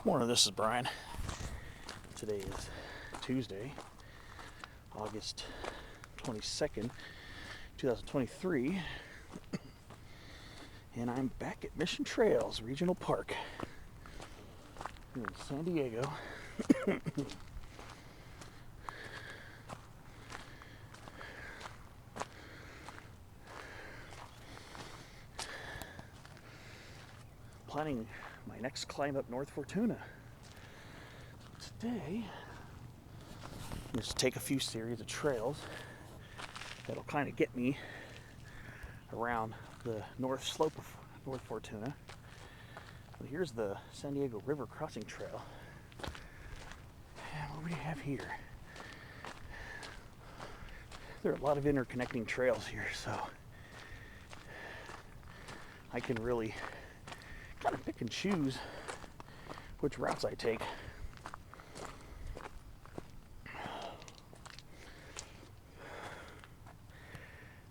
Morning, this is Brian. Today is Tuesday, August 22nd, 2023, and I'm back at Mission Trails Regional Park here in San Diego. Planning my next climb up North Fortuna. Today, I'm just take a few series of trails that'll kind of get me around the north slope of North Fortuna. But here's the San Diego River Crossing Trail. And what do we have here? There are a lot of interconnecting trails here, so I can really kind of pick and choose which routes I take.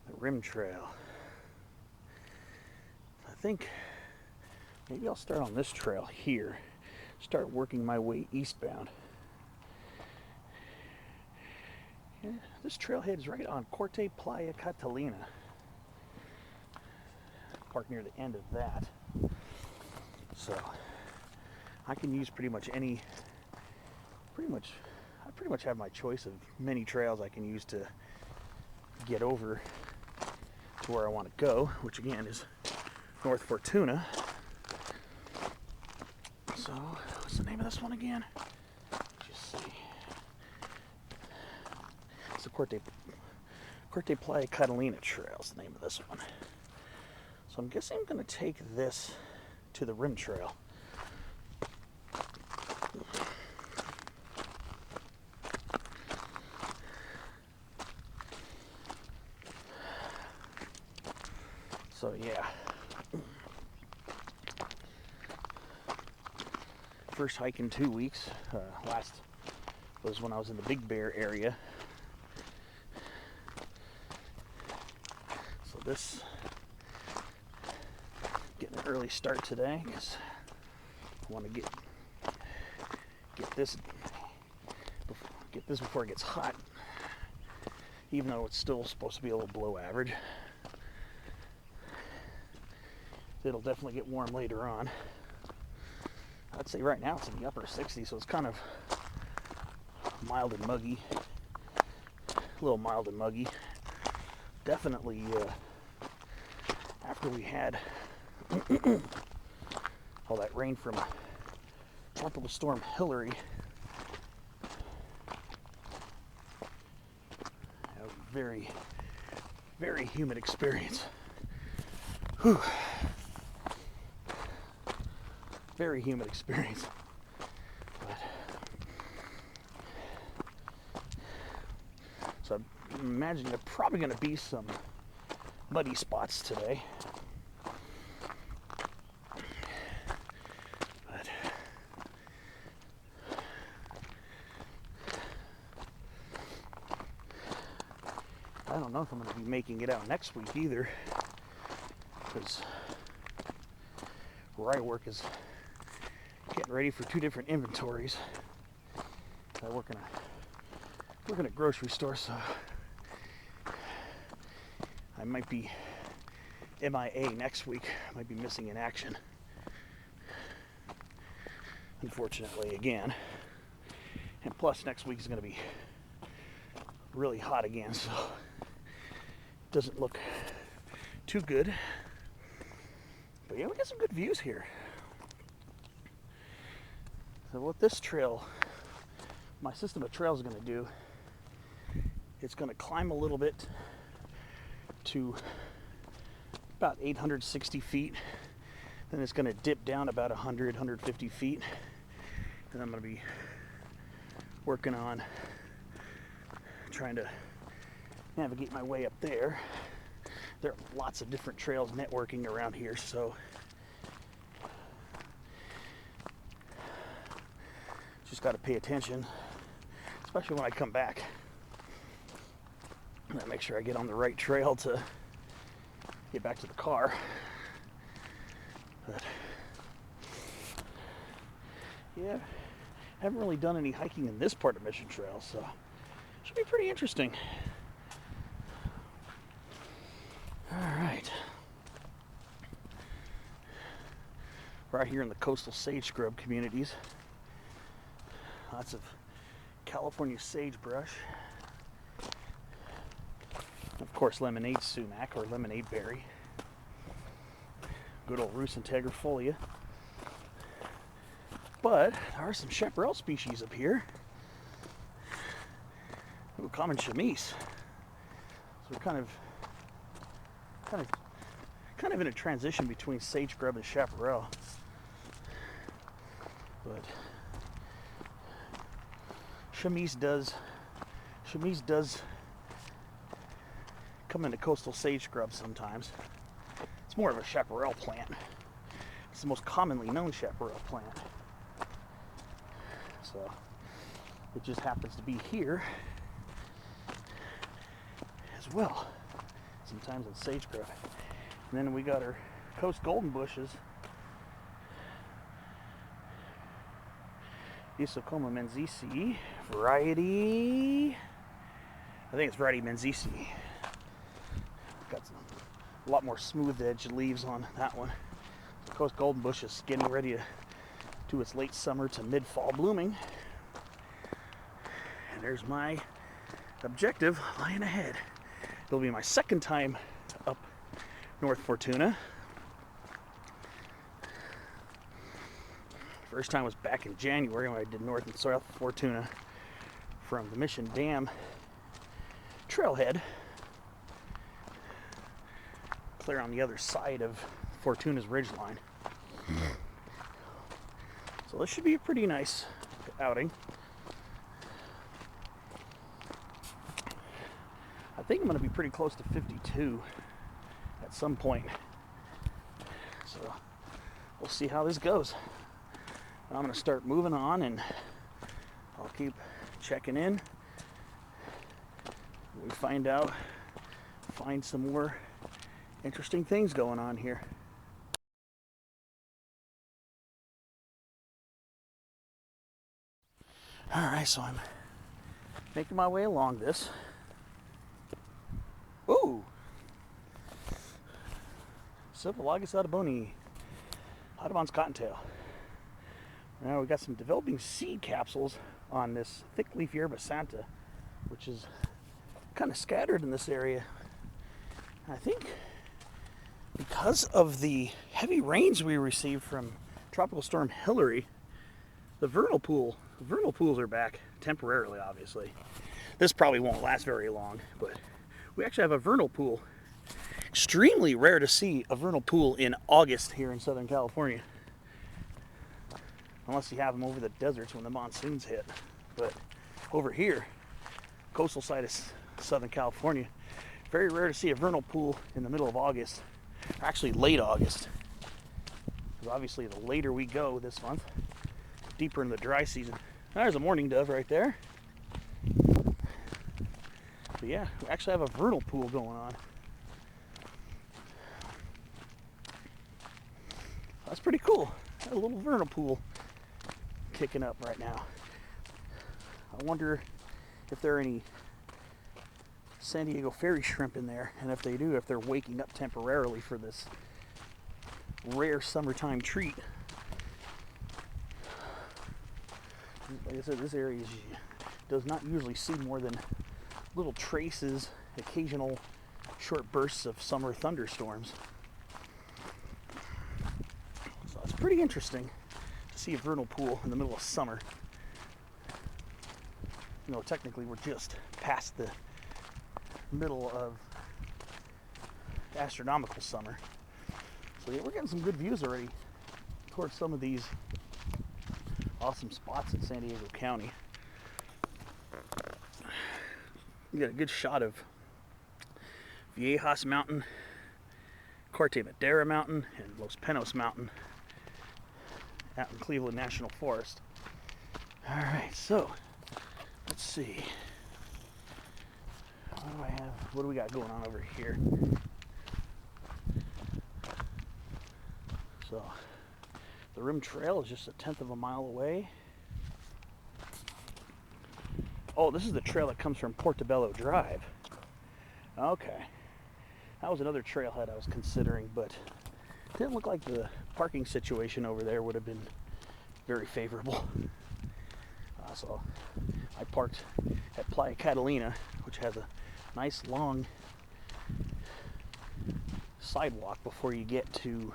The Rim Trail. I think maybe I'll start on this trail here, start working my way eastbound. Yeah, this trailhead is right on Corte Playa Catalina. Park near the end of that. So I can use pretty much I pretty much have my choice of many trails I can use to get over to where I want to go, which again is North Fortuna. So what's the name of this one again? Just see. It's the Corte Playa Catalina Trail is the name of this one. So I'm guessing I'm going to take this to the Rim Trail. So yeah, first hike in 2 weeks. Last was when I was in the Big Bear area. So this getting an early start today because I want to get this before it gets hot, even though it's still supposed to be a little below average. It'll definitely get warm later on. I'd say right now it's in the upper 60s, so it's kind of mild and muggy, a little mild and muggy. Definitely after we had all that rain from Tropical Storm Hillary, a very, very humid experience. Whew. Very humid experience. But, so I'm imagining there are probably going to be some muddy spots today. But I don't know if I'm going to be making it out next week either, because where I work is getting ready for 2 different inventories. I work in a grocery store, so I might be MIA next week. I might be missing in action, unfortunately, again. And plus next week is going to be really hot again, so it doesn't look too good. But yeah, we got some good views here. So what this trail, my system of trails is going to do, it's going to climb a little bit to about 860 feet. Then it's going to dip down about 100, 150 feet. And I'm going to be working on trying to navigate my way up there. There are lots of different trails networking around here, so just got to pay attention, especially when I come back. I'm gonna make sure I get on the right trail to get back to the car. But Yeah, haven't really done any hiking in this part of Mission Trail, so should be pretty interesting. All right. Right here in the coastal sage scrub communities. Lots of California sagebrush. Of course, lemonade sumac or lemonade berry. Good old Rus integrifolia. But there are some chaparral species up here. Ooh, common chamise. So we're kind of in a transition between sage scrub and chaparral. But chamise does come into coastal sage scrub sometimes. It's more of a chaparral plant. It's the most commonly known chaparral plant. So it just happens to be here as well. Sometimes it's sage scrub. And then we got our coast golden bushes. Isocoma menziesii, variety, I think it's variety menziesii. Got a lot more smooth edged leaves on that one. The coast golden bush is getting ready to do its late summer to mid-fall blooming. And there's my objective lying ahead. It'll be my second time up North Fortuna. First time was back in January when I did North and South Fortuna from the Mission Dam Trailhead, clear on the other side of Fortuna's ridgeline. So this should be a pretty nice outing. I think I'm going to be pretty close to 52 at some point. So we'll see how this goes. I'm going to start moving on, and I'll keep checking in. We find some more interesting things going on here. All right, so I'm making my way along this. Ooh! Silpholagus auduboni, Audubon's cottontail. Now we got some developing seed capsules on this thickleaf yerba santa, which is kind of scattered in this area. I think because of the heavy rains we received from Tropical Storm Hillary, the vernal pools are back temporarily, obviously. This probably won't last very long, but we actually have a vernal pool. Extremely rare to see a vernal pool in August here in Southern California. Unless you have them over the deserts when the monsoons hit. But over here, coastal side of Southern California, very rare to see a vernal pool in the middle of August. Actually, late August. Because obviously, the later we go this month, deeper into the dry season. There's a mourning dove right there. But yeah, we actually have a vernal pool going on. That's pretty cool. Got a little vernal pool kicking up right now. I wonder if there are any San Diego fairy shrimp in there, and if they do, if they're waking up temporarily for this rare summertime treat. Like I said, this area does not usually see more than little traces, occasional short bursts of summer thunderstorms. So it's pretty interesting to see a vernal pool in the middle of summer. You know, technically we're just past the middle of astronomical summer. So yeah, we're getting some good views already towards some of these awesome spots in San Diego County. You got a good shot of Viejas Mountain, Corte Madera Mountain, and Los Pinos Mountain out in Cleveland National Forest. All right, so let's see. What do we got going on over here? So the rim trail is just a 1/10 of a mile away. Oh, this is the trail that comes from Portobello Drive. Okay. That was another trailhead I was considering, but it didn't look like the parking situation over there would have been very favorable. So I parked at Playa Catalina, which has a nice long sidewalk before you get to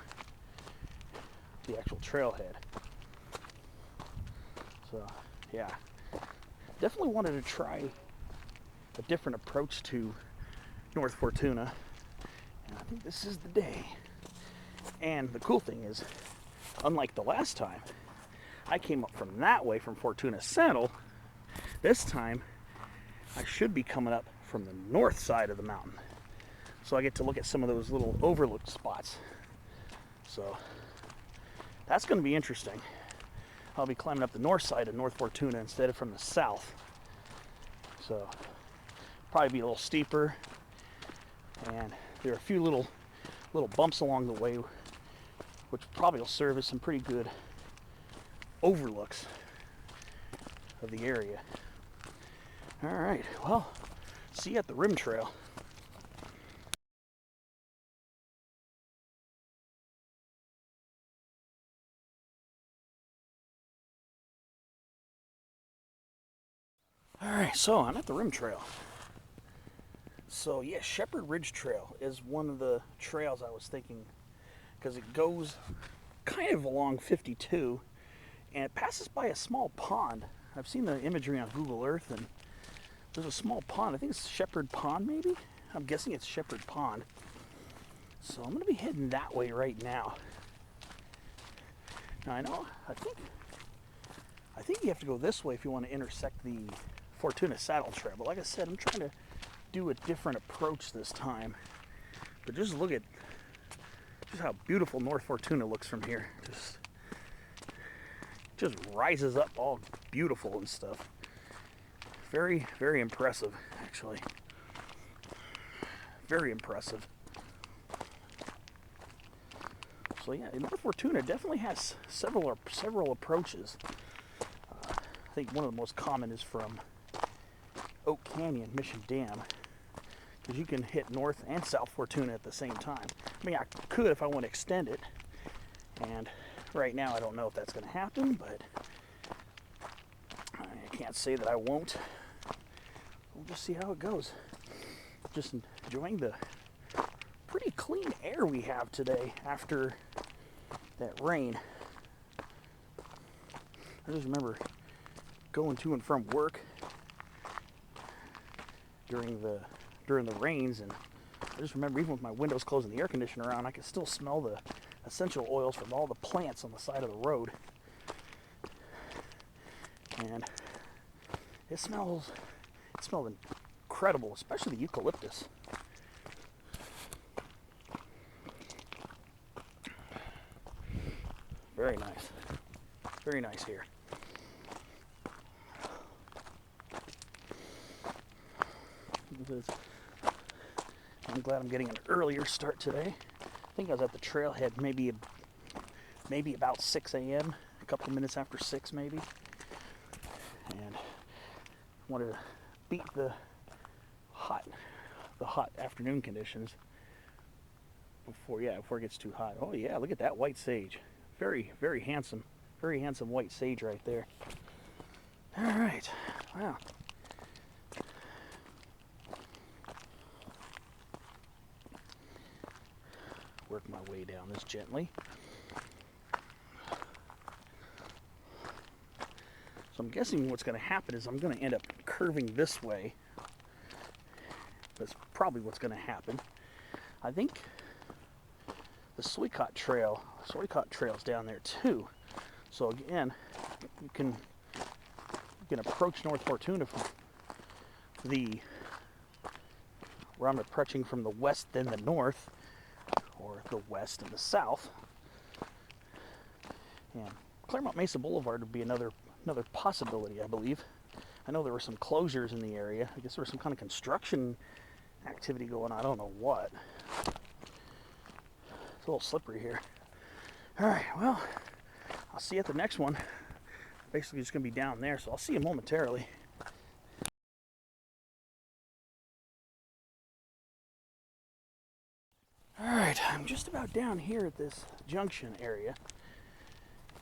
the actual trailhead. So yeah, definitely wanted to try a different approach to North Fortuna, and I think this is the day. And the cool thing is, unlike the last time, I came up from that way from Fortuna Saddle. This time, I should be coming up from the north side of the mountain. So I get to look at some of those little overlooked spots. So that's going to be interesting. I'll be climbing up the north side of North Fortuna instead of from the south. So probably be a little steeper. And there are a few little bumps along the way, which probably will serve as some pretty good overlooks of the area. All right, well, see you at the rim trail. All right, so I'm at the rim trail. So yeah, Shepherd Ridge Trail is one of the trails I was thinking, because it goes kind of along 52 and it passes by a small pond. I've seen the imagery on Google Earth, and there's a small pond. I think it's Shepherd Pond, maybe? I'm guessing it's Shepherd Pond. So I'm going to be heading that way right now. Now I think you have to go this way if you want to intersect the Fortuna Saddle Trail. But like I said, I'm trying to do a different approach this time. But just look at just how beautiful North Fortuna looks from here. Just rises up all beautiful and stuff. Very, very impressive, actually. Very impressive. So yeah, North Fortuna definitely has several approaches. I think one of the most common is from Oak Canyon, Mission Dam, because you can hit North and South Fortuna at the same time. I mean, I could if I want to extend it, and right now I don't know if that's going to happen, but I can't say that I won't. We'll just see how it goes. Just enjoying the pretty clean air we have today after that rain. I just remember going to and from work during the rains, and I just remember even with my windows closed and the air conditioner on, I could still smell the essential oils from all the plants on the side of the road. And it smelled incredible, especially the eucalyptus. Very nice. Very nice here. I'm glad I'm getting an earlier start today. I think I was at the trailhead maybe about 6 a.m., a couple of minutes after 6 maybe. And wanted to beat the hot afternoon conditions before it gets too hot. Oh yeah, look at that white sage. Very, very handsome white sage right there. All right, wow. Work my way down this gently. So I'm guessing what's going to happen is I'm going to end up curving this way. That's probably what's going to happen. I think the Suycott Trail's down there too. So again, you can approach North Fortuna from where I'm approaching from the west then the north, or the west and the south. And Claremont Mesa Boulevard would be another possibility, I believe. I know there were some closures in the area. I guess there was some kind of construction activity going on. I don't know what. It's a little slippery here. All right, well, I'll see you at the next one. Basically just going to be down there, so I'll see you momentarily. Alright, I'm just about down here at this junction area,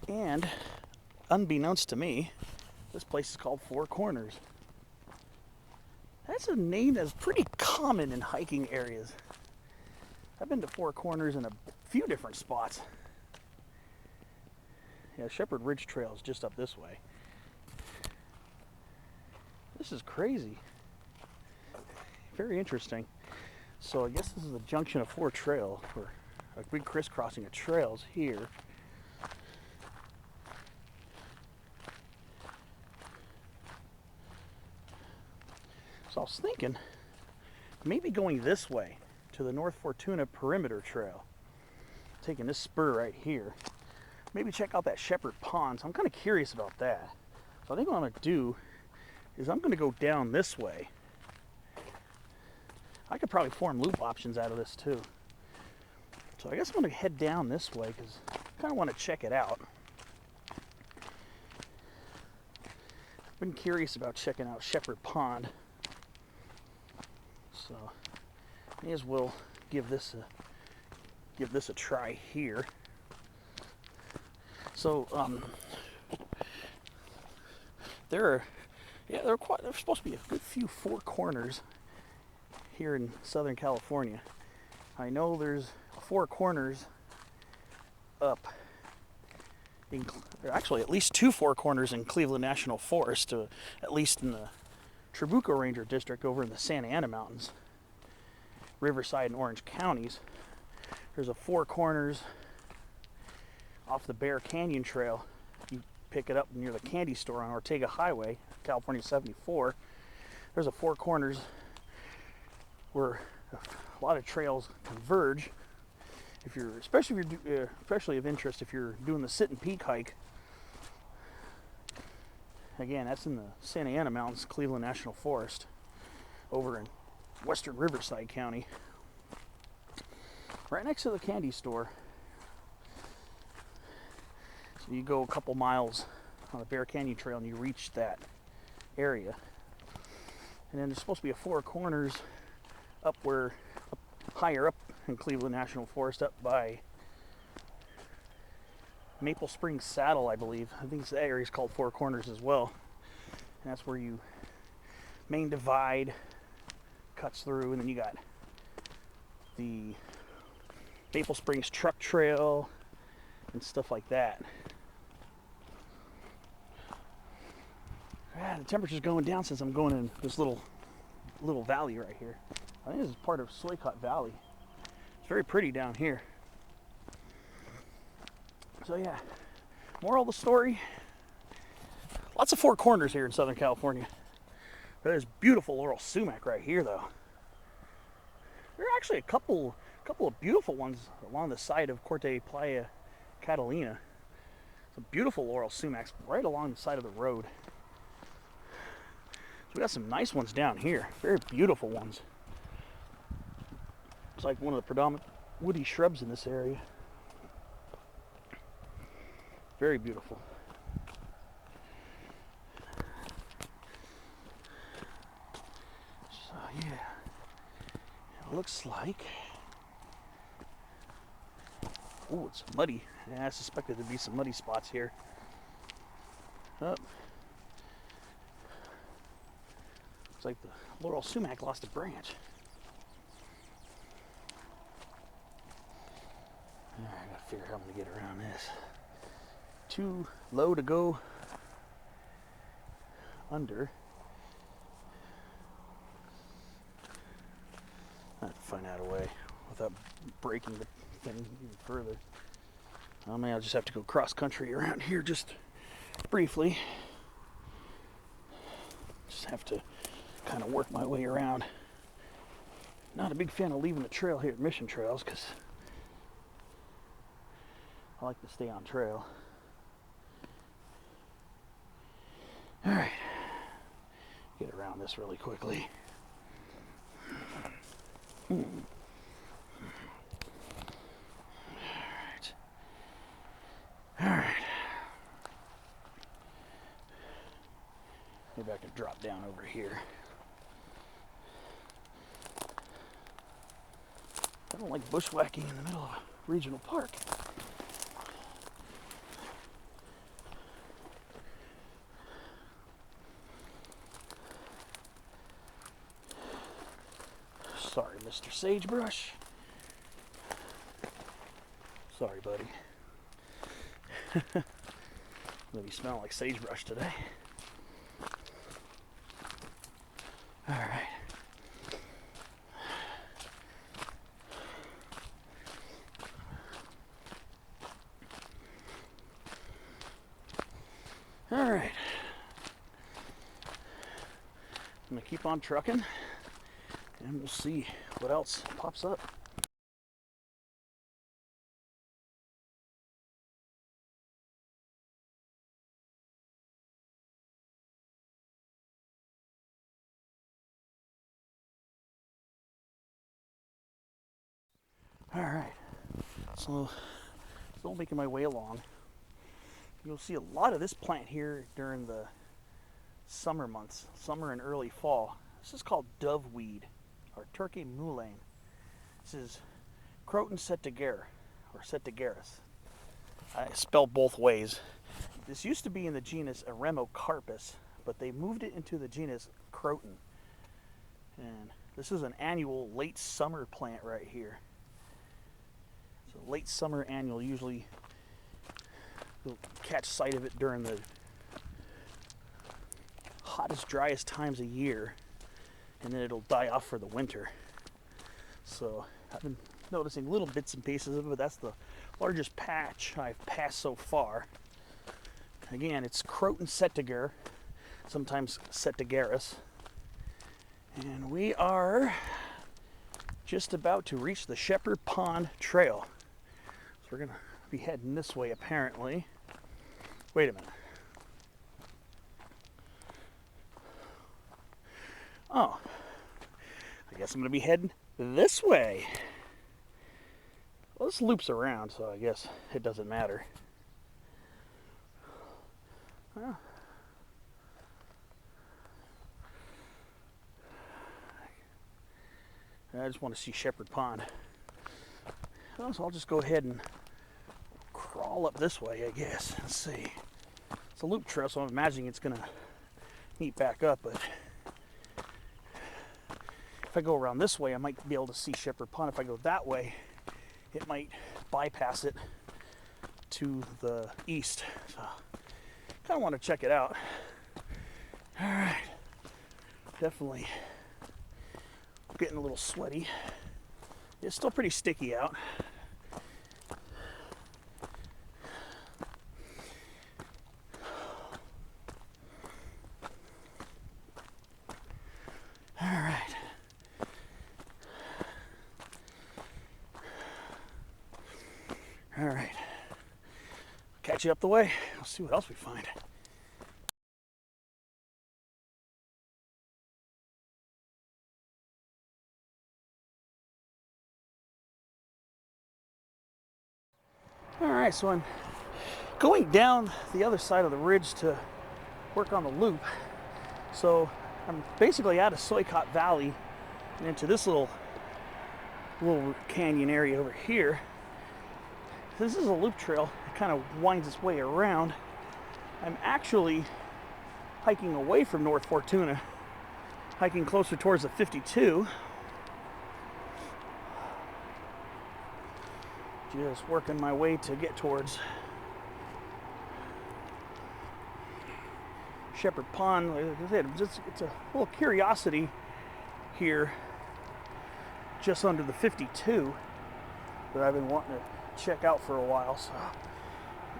and unbeknownst to me, this place is called Four Corners. That's a name that's pretty common in hiking areas. I've been to Four Corners in a few different spots. Yeah, Shepherd Ridge Trail is just up this way. This is crazy. Very interesting. So I guess this is the junction of four trails, or a big crisscrossing of trails here. So I was thinking maybe going this way to the North Fortuna perimeter trail, taking this spur right here. Maybe check out that Shepherd Pond. So I'm kind of curious about that. So I think what I'm going to do is I'm going to go down this way. I could probably form loop options out of this too. So I guess I'm going to head down this way because I kind of want to check it out. I've been curious about checking out Shepherd Pond. So may as well give this a try here. So there's supposed to be a good few Four Corners here in Southern California. I know there's Four Corners up in, actually at least two Four Corners in Cleveland National Forest, at least in the Trabuco Ranger District over in the Santa Ana Mountains, Riverside and Orange counties. There's a Four Corners off the Bear Canyon Trail. You pick it up near the candy store on Ortega Highway, California 74. There's a Four Corners where a lot of trails converge. If you're, especially of interest, if you're doing the Sit and Peak hike. Again, that's in the Santa Ana Mountains, Cleveland National Forest, over in western Riverside County, right next to the candy store. So you go a couple miles on the Bear Canyon Trail and you reach that area. And then there's supposed to be a Four Corners higher up in Cleveland National Forest, up by Maple Springs Saddle, I believe. I think that area is called Four Corners as well. And that's where you main divide cuts through, and then you got the Maple Springs Truck Trail and stuff like that. The temperature's going down since I'm going in this little valley right here. I think this is part of Suycott Valley. It's very pretty down here. So yeah, moral of the story, lots of Four Corners here in Southern California. There's beautiful laurel sumac right here though. There are actually a couple of beautiful ones along the side of Corte Playa Catalina. Some beautiful laurel sumacs right along the side of the road. So we got some nice ones down here, very beautiful ones. It's like one of the predominant woody shrubs in this area. Very beautiful. So yeah, it looks like, oh, it's muddy. Yeah, I suspected there'd be some muddy spots here. Oh. Looks like the laurel sumac lost a branch. All right, I gotta figure out how I'm gonna get around this. Too low to go under. I have to find out a way without breaking the thing even further. I mean, I'll just have to go cross country around here just briefly. Just have to kind of work my way around. Not a big fan of leaving the trail here at Mission Trails because I like to stay on trail. All right, get around this really quickly. All right. All right. over here. I don't like bushwhacking in the middle of a regional park. Sorry, Mr. Sagebrush. Sorry, buddy. Maybe smell like sagebrush today. All right. All right. I'm gonna keep on trucking, and we'll see what else pops up. All right, so still making my way along. You'll see a lot of this plant here during the summer months, summer and early fall. This is called doveweed, or Turkey mullein. This is Croton setiger, or setigerus. I spell both ways. This used to be in the genus Aremocarpus, but they moved it into the genus Croton. And this is an annual late summer plant right here. So late summer annual, usually you'll catch sight of it during the hottest, driest times of year, and then it'll die off for the winter. So I've been noticing little bits and pieces of it, but that's the largest patch I've passed so far. Again, it's Croton setiger, sometimes setigerus. And we are just about to reach the Shepherd Pond Trail. So we're gonna be heading this way apparently. Wait a minute. Oh, I guess I'm gonna be heading this way. Well, this loops around, so I guess it doesn't matter. Well, I just want to see Shepherd Pond. Well, so I'll just go ahead and crawl up this way, I guess. Let's see. It's a loop trail, so I'm imagining it's going to meet back up, but if I go around this way, I might be able to see Shepherd Pond. If I go that way, it might bypass it to the east. So kind of want to check it out. All right. Definitely getting a little sweaty. It's still pretty sticky out. All right. All right. Catch you up the way. I'll see what else we find. All right, so I'm going down the other side of the ridge to work on the loop. So I'm basically out of Suycott Valley and into this little canyon area over here. This is a loop trail. It kind of winds its way around. I'm actually hiking away from North Fortuna, hiking closer towards the 52. Just working my way to get towards Shepherd Pond. Like I said, it's a little curiosity here just under the 52 that I've been wanting to check out for a while. So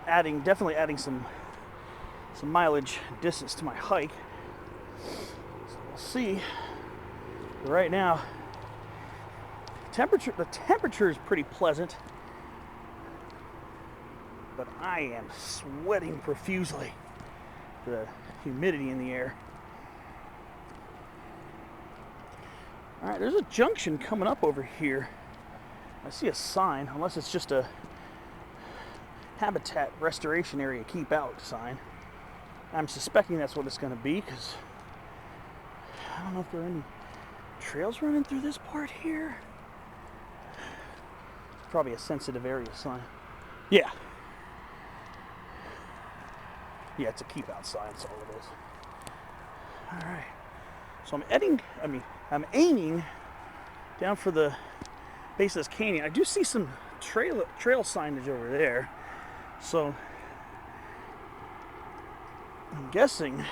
definitely adding some mileage distance to my hike. So we'll see. But right now, the temperature is pretty pleasant, but I am sweating profusely. The humidity in the air. All right, there's a junction coming up over here. I see a sign, unless it's just a habitat restoration area keep out sign. I'm suspecting that's what it's going to be, because I don't know if there are any trails running through this part here. Probably a sensitive area sign. Yeah. Yeah, it's a keep out sign, that's all it is. Alright. So I'm aiming down for the base of this canyon. I do see some trail signage over there. So I'm guessing,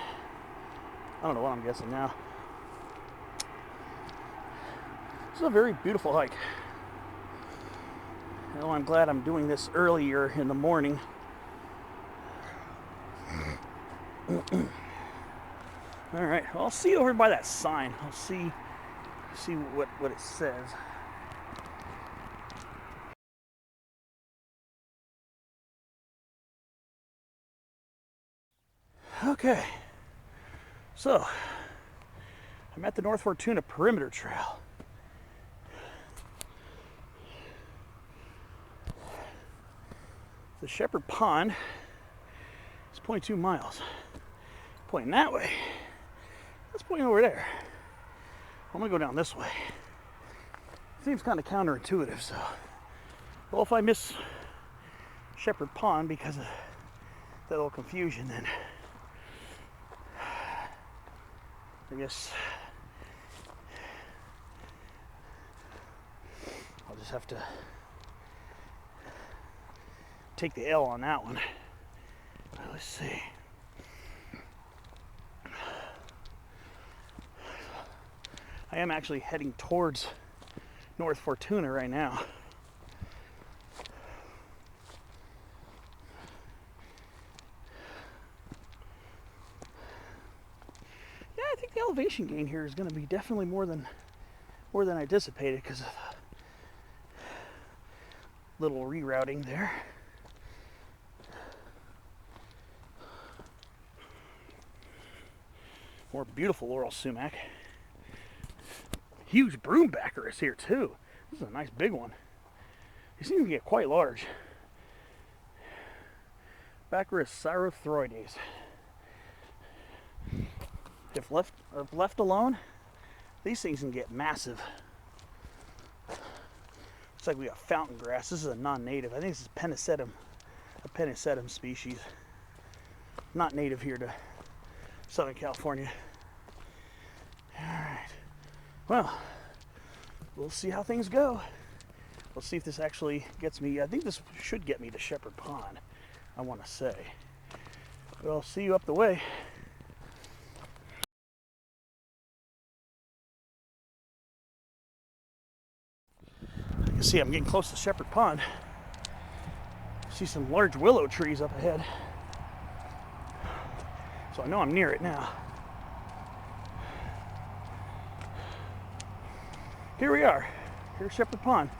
I don't know what I'm guessing now. This is a very beautiful hike. Well, I'm glad I'm doing this earlier in the morning. All right, well, I'll see you over by that sign. I'll see what it says. Okay, so I'm at the North Fortuna Perimeter Trail. The Shepherd Pond is 0.2 miles. Pointing that way. Let's point over there. I'm gonna go down this way. Seems kind of counterintuitive, so. Well, if I miss Shepherd Pond because of that little confusion, then I guess I'll just have to take the L on that one. Let's see. I am actually heading towards North Fortuna right now. Yeah, I think the elevation gain here is going to be definitely more than I anticipated because of little rerouting there. More beautiful laurel sumac. Huge broombacker is here too. This is a nice big one. They seem to get quite large. Baccharis saurothroides. If left alone, these things can get massive. Looks like we got fountain grass. This is a non-native. I think this is pennisetum, a pennisetum species. Not native here to Southern California. All right. Well, we'll see how things go. We'll see if this actually gets me. I think this should get me to Shepherd Pond, I want to say. But I'll see you up the way. You can see I'm getting close to Shepherd Pond. See some large willow trees up ahead. So I know I'm near it now. Here we are. Here's Shepherd Pond.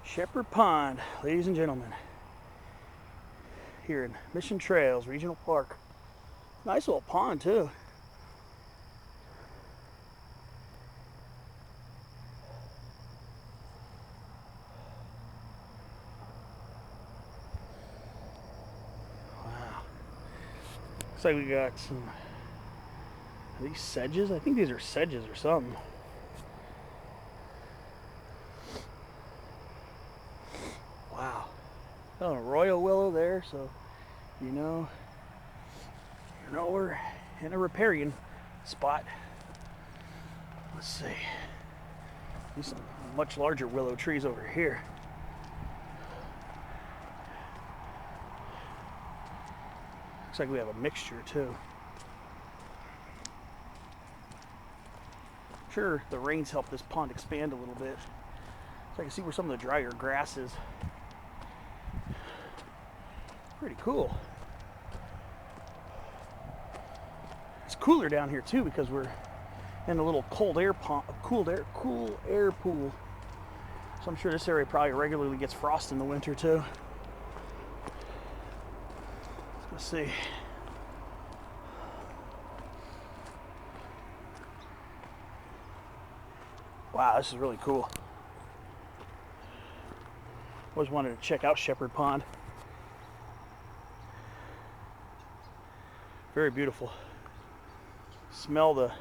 Shepherd Pond, ladies and gentlemen. Here in Mission Trails Regional Park. Nice little pond too. Looks like we got some, are these sedges? I think these are sedges or something. Wow. Oh, a royal willow there, so you know we're in a riparian spot. Let's see. These some much larger willow trees over here. Looks like we have a mixture too. Sure, the rains help this pond expand a little bit. So I can see where some of the drier grass is. Pretty cool. It's cooler down here too because we're in a little cool air pool. So I'm sure this area probably regularly gets frost in the winter too. Let's see. Wow, this is really cool. Always wanted to check out Shepherd Pond. Very beautiful. Smell the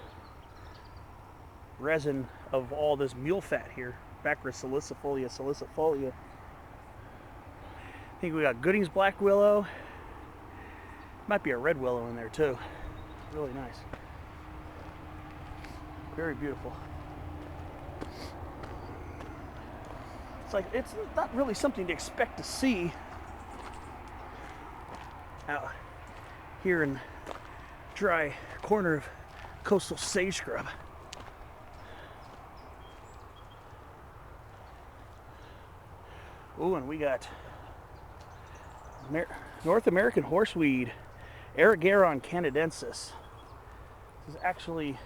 resin of all this mule fat here. Baccharis salicifolia. I think we got Gooding's black willow. Might be a red willow in there too. Really nice. Very beautiful. It's not really something to expect to see out here in dry corner of coastal sage scrub. Ooh, and we got North American horseweed, Erigeron canadensis. This is actually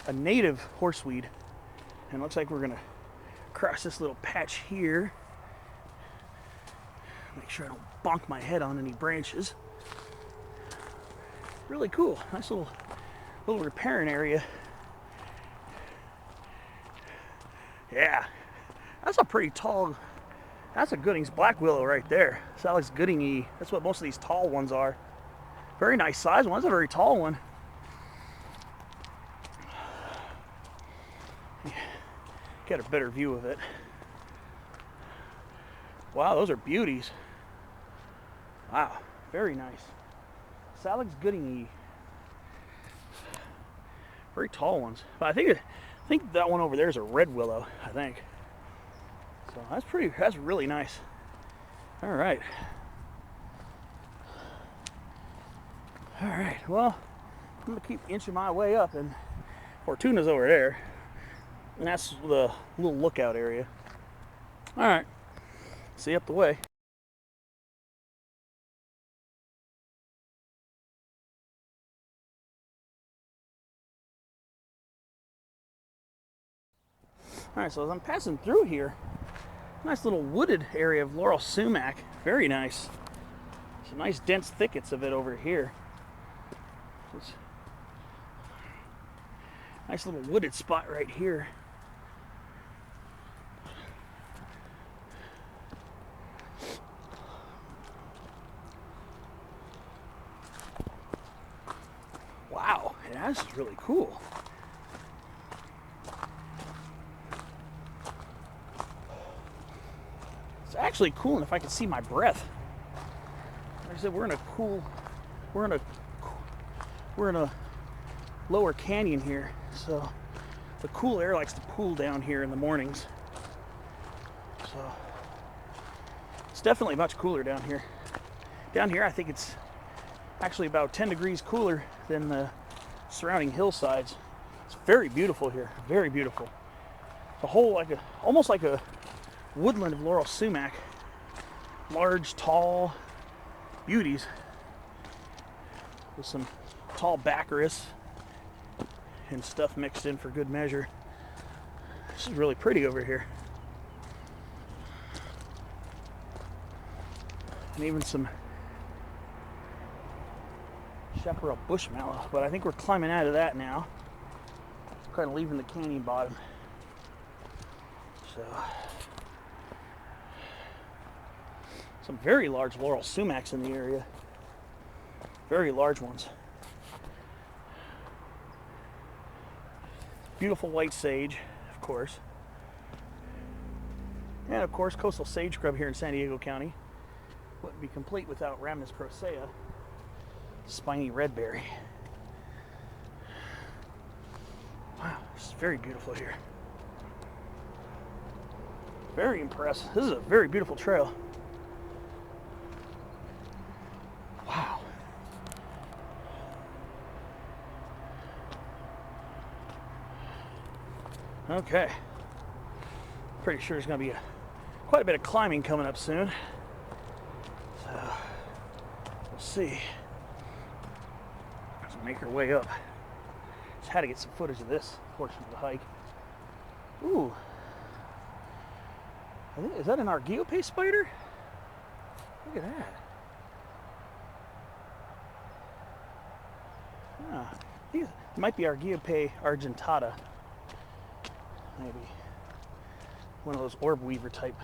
a native horseweed, and it looks like we're gonna cross this little patch here. Make sure I don't bonk my head on any branches. Really cool, nice little riparian area. Yeah, that's a pretty tall. That's a Gooding's black willow right there. Salix Goodingi. That's what most of these tall ones are. Very nice size one. That's a very tall one. Get a better view of it. Wow, those are beauties. Wow, very nice. Salix Goodingi. Very tall ones. But I think that one over there is a red willow, I think. So that's really nice. All right. All right, well, I'm gonna keep inching my way up, and Fortuna's over there. And that's the little lookout area. All right, see you up the way. All right, so as I'm passing through here, nice little wooded area of laurel sumac. Very nice. Some nice dense thickets of it over here. It's nice little wooded spot right here. Wow, yeah, this is really cool. It's actually cool, and if I could see my breath. Like I said, we're in a lower canyon here, so the cool air likes to pool down here in the mornings. So it's definitely much cooler down here. Down here, I think it's actually about 10 degrees cooler than the surrounding hillsides. It's very beautiful here, very beautiful. The whole almost like a woodland of laurel sumac. Large, tall beauties with some tall baccharis and stuff mixed in for good measure. This is really pretty over here. And even some chaparral bush mallow, but I think we're climbing out of that now. Kind of leaving the canyon bottom. So some very large laurel sumacs in the area. Very large ones. Beautiful white sage, of course. And of course, coastal sage scrub here in San Diego County. Wouldn't be complete without Rhamnus crocea, spiny redberry. Wow, this is very beautiful here. Very impressed. This is a very beautiful trail. Wow. Okay. Pretty sure there's going to be quite a bit of climbing coming up soon. So, we'll see. Let's make our way up. Just had to get some footage of this portion of the hike. Ooh. Is that an Argiope spider? Look at that. Ah, It might be Argiope argentata. Maybe. One of those orb weaver type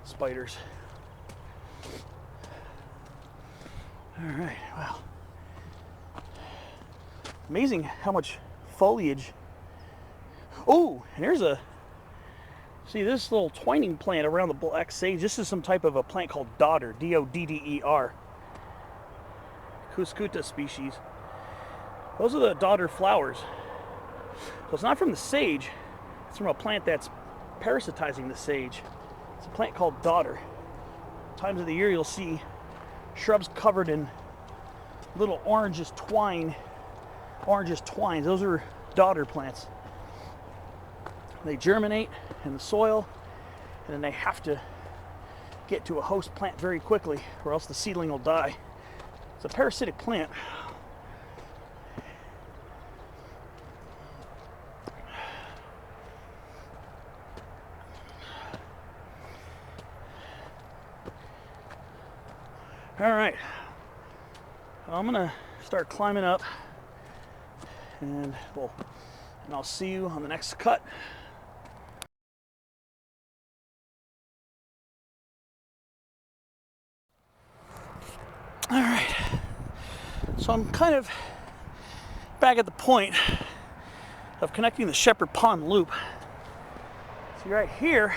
spiders. Alright, wow. Amazing how much foliage. Oh, and here's a, see this little twining plant around the black sage. This is some type of a plant called dodder, D-O-D-D-E-R. Cuscuta species. Those are the dodder flowers. So it's not from the sage, it's from a plant that's parasitizing the sage. It's a plant called dodder. Times of the year you'll see shrubs covered in little orangish twines. Those are dodder plants. They germinate in the soil, and then they have to get to a host plant very quickly, or else the seedling will die. It's a parasitic plant. All right, I'm gonna start climbing up, and I'll see you on the next cut. All right, so I'm kind of back at the point of connecting the Shepherd Pond loop. See right here,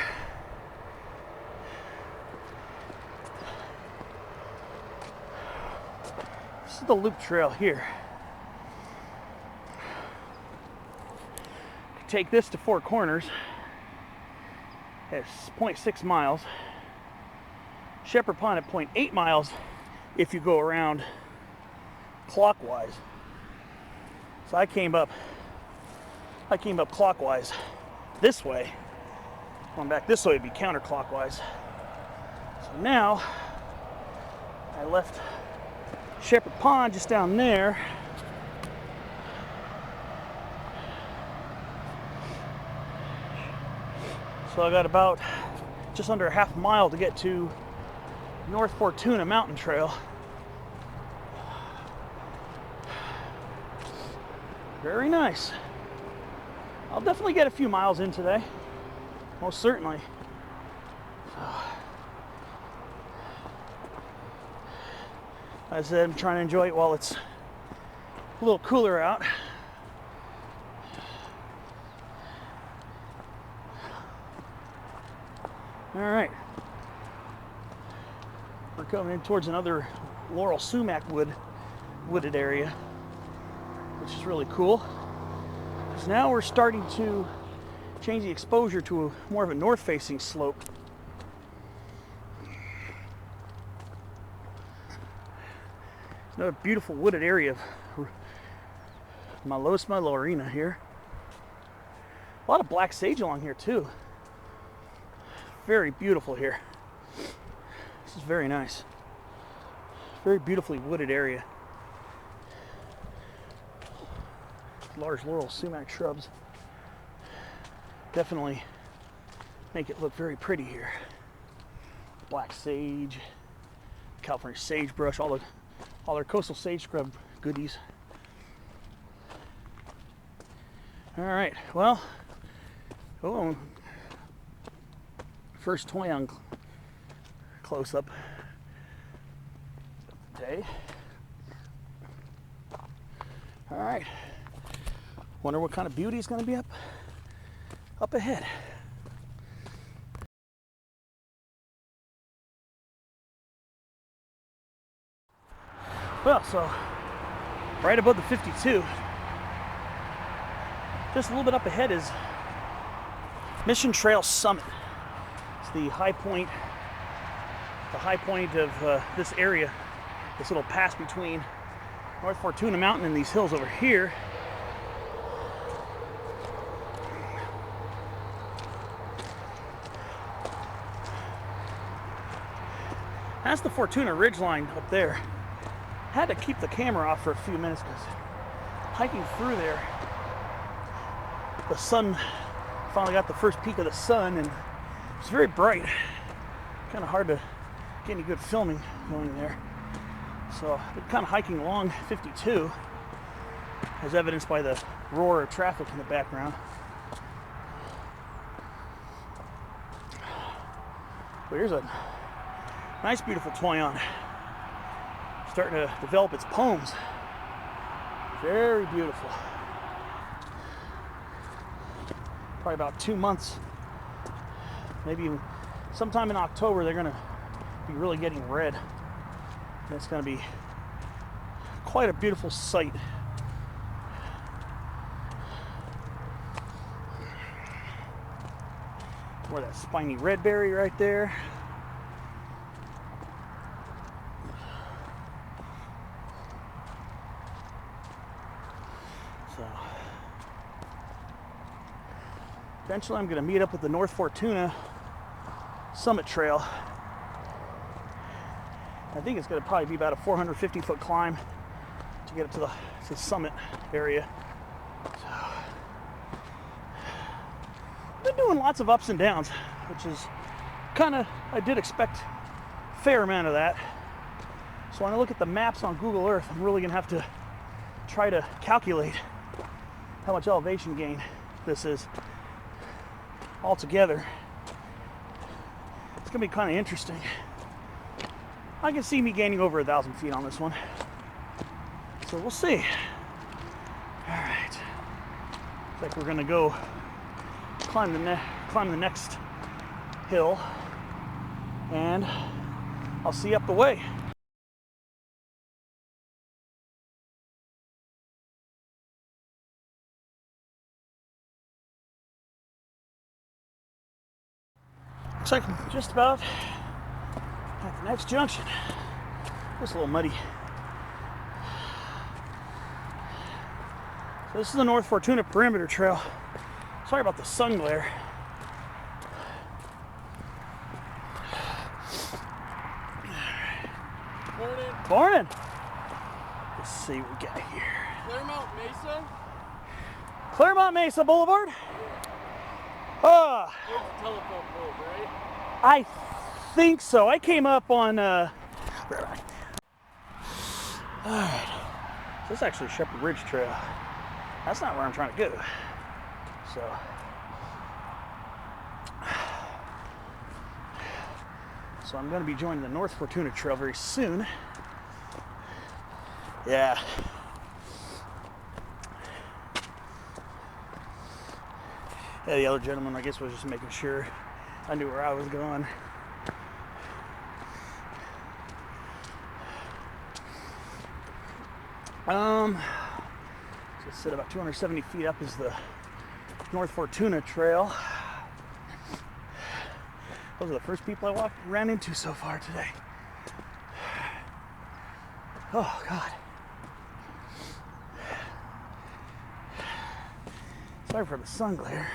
this is the loop trail here. Take this to Four Corners. It's 0.6 miles. Shepherd Pond at 0.8 miles if you go around clockwise. So I came up clockwise this way. Going back this way would be counterclockwise. So now I left Shepherd Pond just down there. So I got about just under a half mile to get to North Fortuna mountain trail. Very nice. I'll definitely get a few miles in today. Most certainly. As I said, I'm trying to enjoy it while it's a little cooler out. All right. We're coming in towards another laurel sumac wooded area, which is really cool. So now we're starting to change the exposure to more of a north-facing slope. Another beautiful wooded area of Malosma laurina here. A lot of black sage along here too. Very beautiful here. This is very nice. Very beautifully wooded area. Large laurel sumac shrubs definitely make it look very pretty here. Black sage, California sagebrush, all their coastal sage scrub goodies. All right, well, first toy on close up of the day. All right, wonder what kind of beauty is going to be up ahead. Well, so right above the 52, just a little bit up ahead is Mission Trail Summit. It's the high point of this area, this little pass between North Fortuna Mountain and these hills over here. That's the Fortuna ridgeline up there. Had to keep the camera off for a few minutes because hiking through there, the sun finally got the first peak of the sun and it's very bright. Kind of hard to get any good filming going there. So I've been kind of hiking along 52. as evidenced by the roar of traffic in the background. But here's a nice, beautiful toyon starting to develop its poems. Very beautiful. Probably about 2 months, maybe even sometime in October, they're gonna be really getting red. And it's gonna be quite a beautiful sight. More that spiny red berry right there. So eventually I'm going to meet up with the North Fortuna Summit Trail. I think it's going to probably be about a 450-foot climb to get up to the summit area. So been doing lots of ups and downs, which is kind of, I did expect a fair amount of that. So when I look at the maps on Google Earth, I'm really gonna have to try to calculate how much elevation gain this is altogether. It's gonna be kind of interesting. I can see me gaining over 1,000 feet on this one, so we'll see. All right, looks like we're gonna go climb the next hill, and I'll see you up the way. Looks like I'm just about at the next junction. It's a little muddy. So this is the North Fortuna Perimeter Trail. Sorry about the sun glare. Morning. Morning. Let's see what we got here. Claremont Mesa? Claremont Mesa Boulevard? There's the telephone pole, right? I think so. I came up on, where am I? Alright. This is actually Shepherd Ridge Trail. That's not where I'm trying to go. So I'm going to be joining the North Fortuna Trail very soon. Yeah. Yeah, the other gentleman, I guess, was just making sure I knew where I was going. So it said about 270 feet up is the North Fortuna Trail. Those are the first people I ran into so far today. Oh, God. Sorry for the sun glare.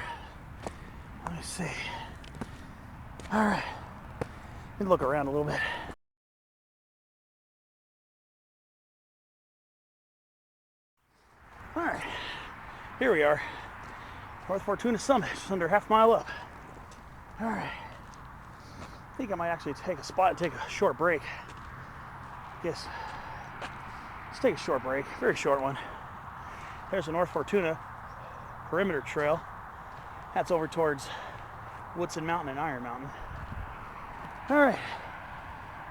Let me see. All right. Let me look around a little bit. All right. Here we are. North Fortuna Summit, just under half mile up. All right. I think I might actually take a spot and take a short break. Yes. Let's take a short break, very short one. There's the North Fortuna Perimeter Trail. That's over towards Woodson Mountain and Iron Mountain. All right,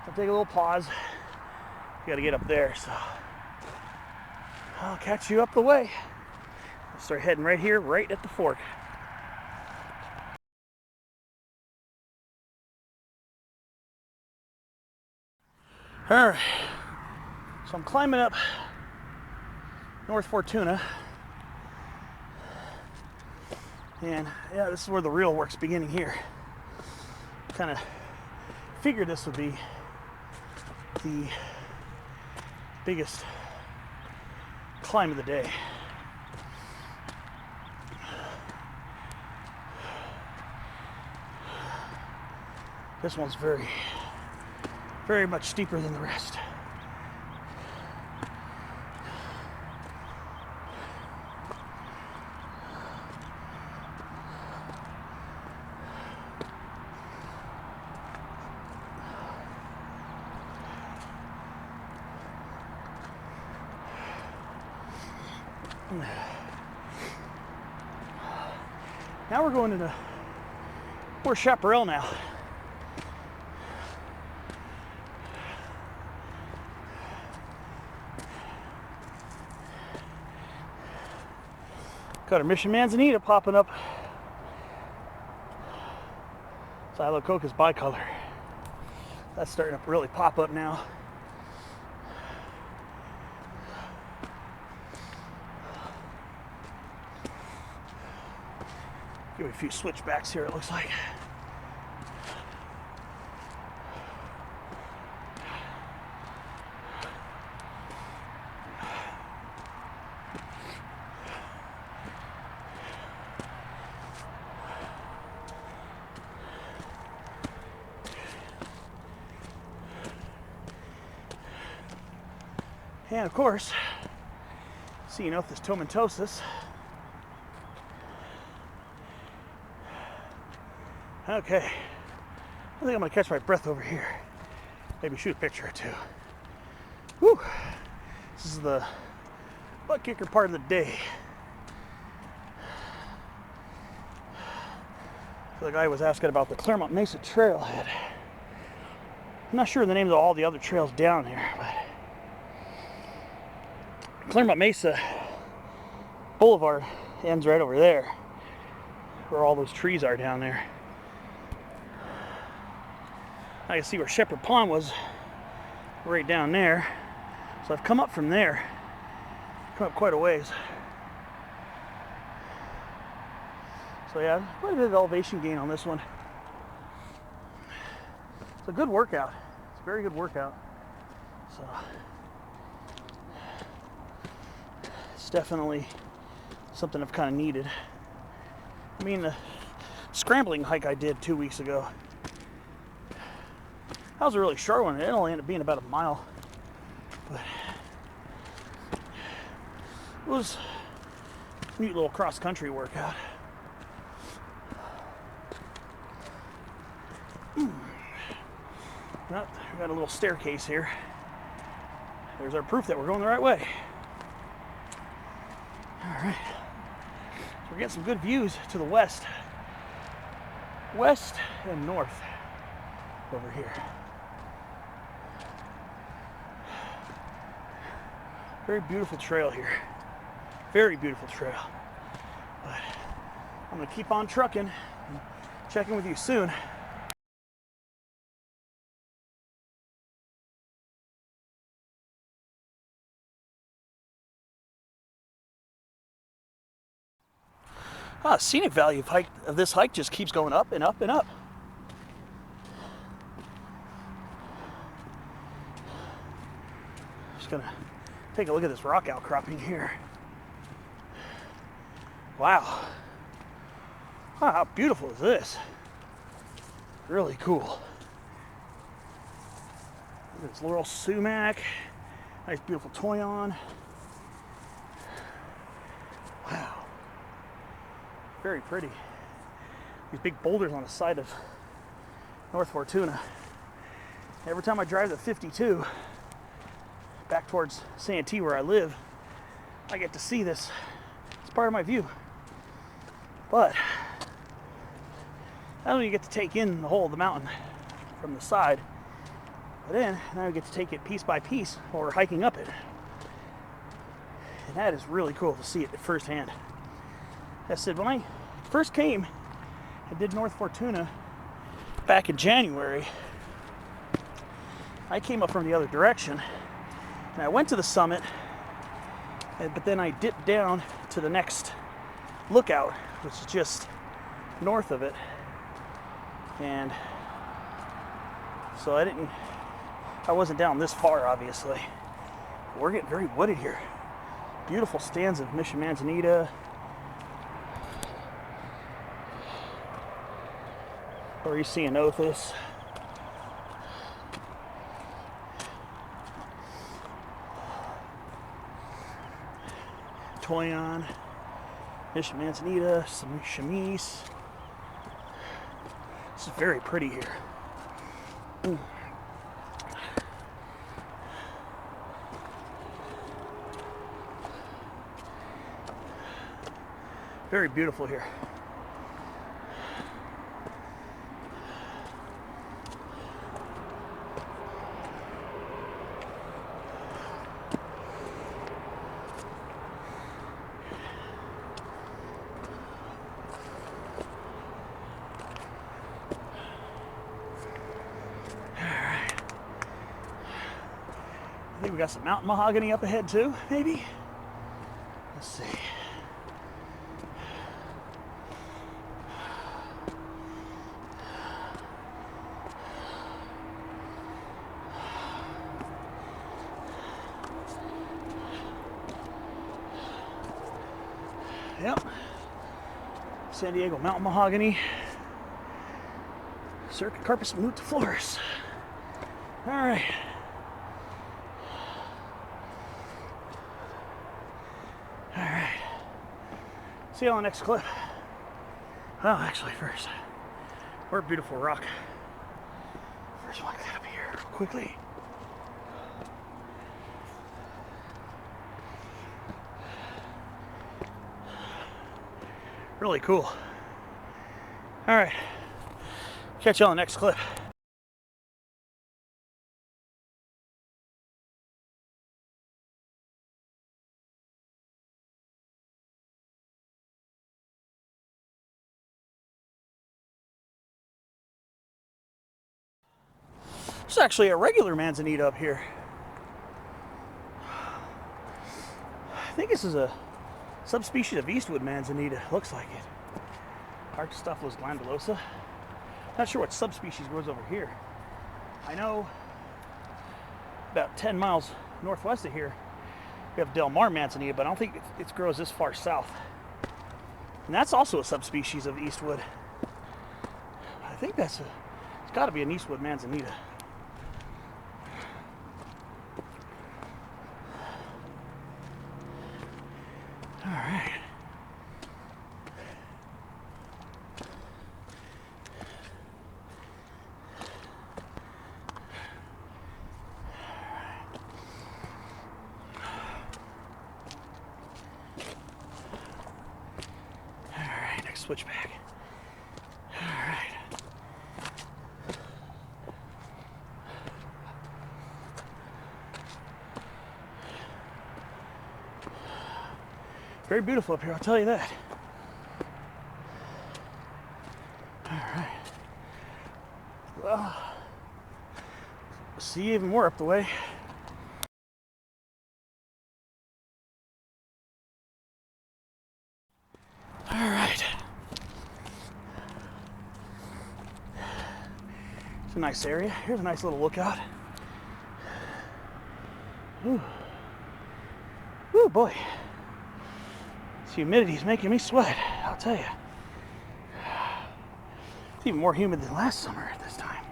I'll take a little pause. Got to get up there, so I'll catch you up the way. I'll start heading right here, right at the fork. All right, so I'm climbing up North Fortuna, and yeah, this is where the real work's beginning here. Kind of figured this would be the biggest climb of the day. This one's very much steeper than the rest. Now we're going into more chaparral now. Got our Mission Manzanita popping up. Silococus bicolor. That's starting to really pop up now. Give me a few switchbacks here, it looks like. And of course, Suycott tomentosus. Okay, I think I'm gonna catch my breath over here. Maybe shoot a picture or two. Whew. This is the butt kicker part of the day. The guy was asking about the Claremont Mesa Trailhead. I'm not sure the names of all the other trails down here, but Claremont Mesa Boulevard ends right over there, where all those trees are down there. I can see where Shepherd Pond was, right down there. So I've come up from there, come up quite a ways. So yeah, quite a bit of elevation gain on this one. It's a good workout. It's a very good workout. So it's definitely something I've kind of needed. I mean, the scrambling hike I did 2 weeks ago, that was a really short one. It only ended up being about a mile. But it was a neat little cross-country workout. Well, we got a little staircase here. There's our proof that we're going the right way. All right. So we're getting some good views to the west and north over here. Very beautiful trail here. Very beautiful trail. But I'm gonna keep on trucking and checking with you soon. Scenic value of this hike just keeps going up and up and up. Just gonna take a look at this rock outcropping here. Wow. How beautiful is this? Really cool. Look at this laurel sumac. Nice beautiful toyon. Wow. Very pretty. These big boulders on the side of North Fortuna. Every time I drive the 52 back towards Santee where I live, I get to see this. It's part of my view. But not only do you get to take in the whole of the mountain from the side, but then now you get to take it piece by piece while we're hiking up it. And that is really cool to see it firsthand. I said, when I first came and did North Fortuna back in January, I came up from the other direction and I went to the summit, but then I dipped down to the next lookout, which is just north of it. And so I wasn't down this far, obviously. We're getting very wooded here. Beautiful stands of Mission Manzanita. Or you see an oasis. Toyon, Mission Manzanita, some chamise. This is very pretty here. Ooh. Very beautiful here. I think we got some mountain mahogany up ahead too, maybe? Let's see. Yep. San Diego mountain mahogany. Circuit carpet smooth to floors. All right. See you on the next clip. Well, actually, first, we're a beautiful rock. First, I want to get up here quickly. Really cool. All right, catch you on the next clip. There's actually a regular manzanita up here. I think this is a subspecies of Eastwood manzanita. Looks like it. Arctostaphylos glandulosa. Not sure what subspecies grows over here. I know about 10 miles northwest of here we have Del Mar manzanita, but I don't think it grows this far south. And that's also a subspecies of Eastwood. I think it's got to be an Eastwood manzanita. All right. All right, next switchback. All right. Very beautiful up here, I'll tell you that. All right. Well, see you even more up the way. All right. It's a nice area. Here's a nice little lookout. Ooh. Ooh, boy. This humidity's making me sweat, I'll tell you. It's even more humid than last summer at this time.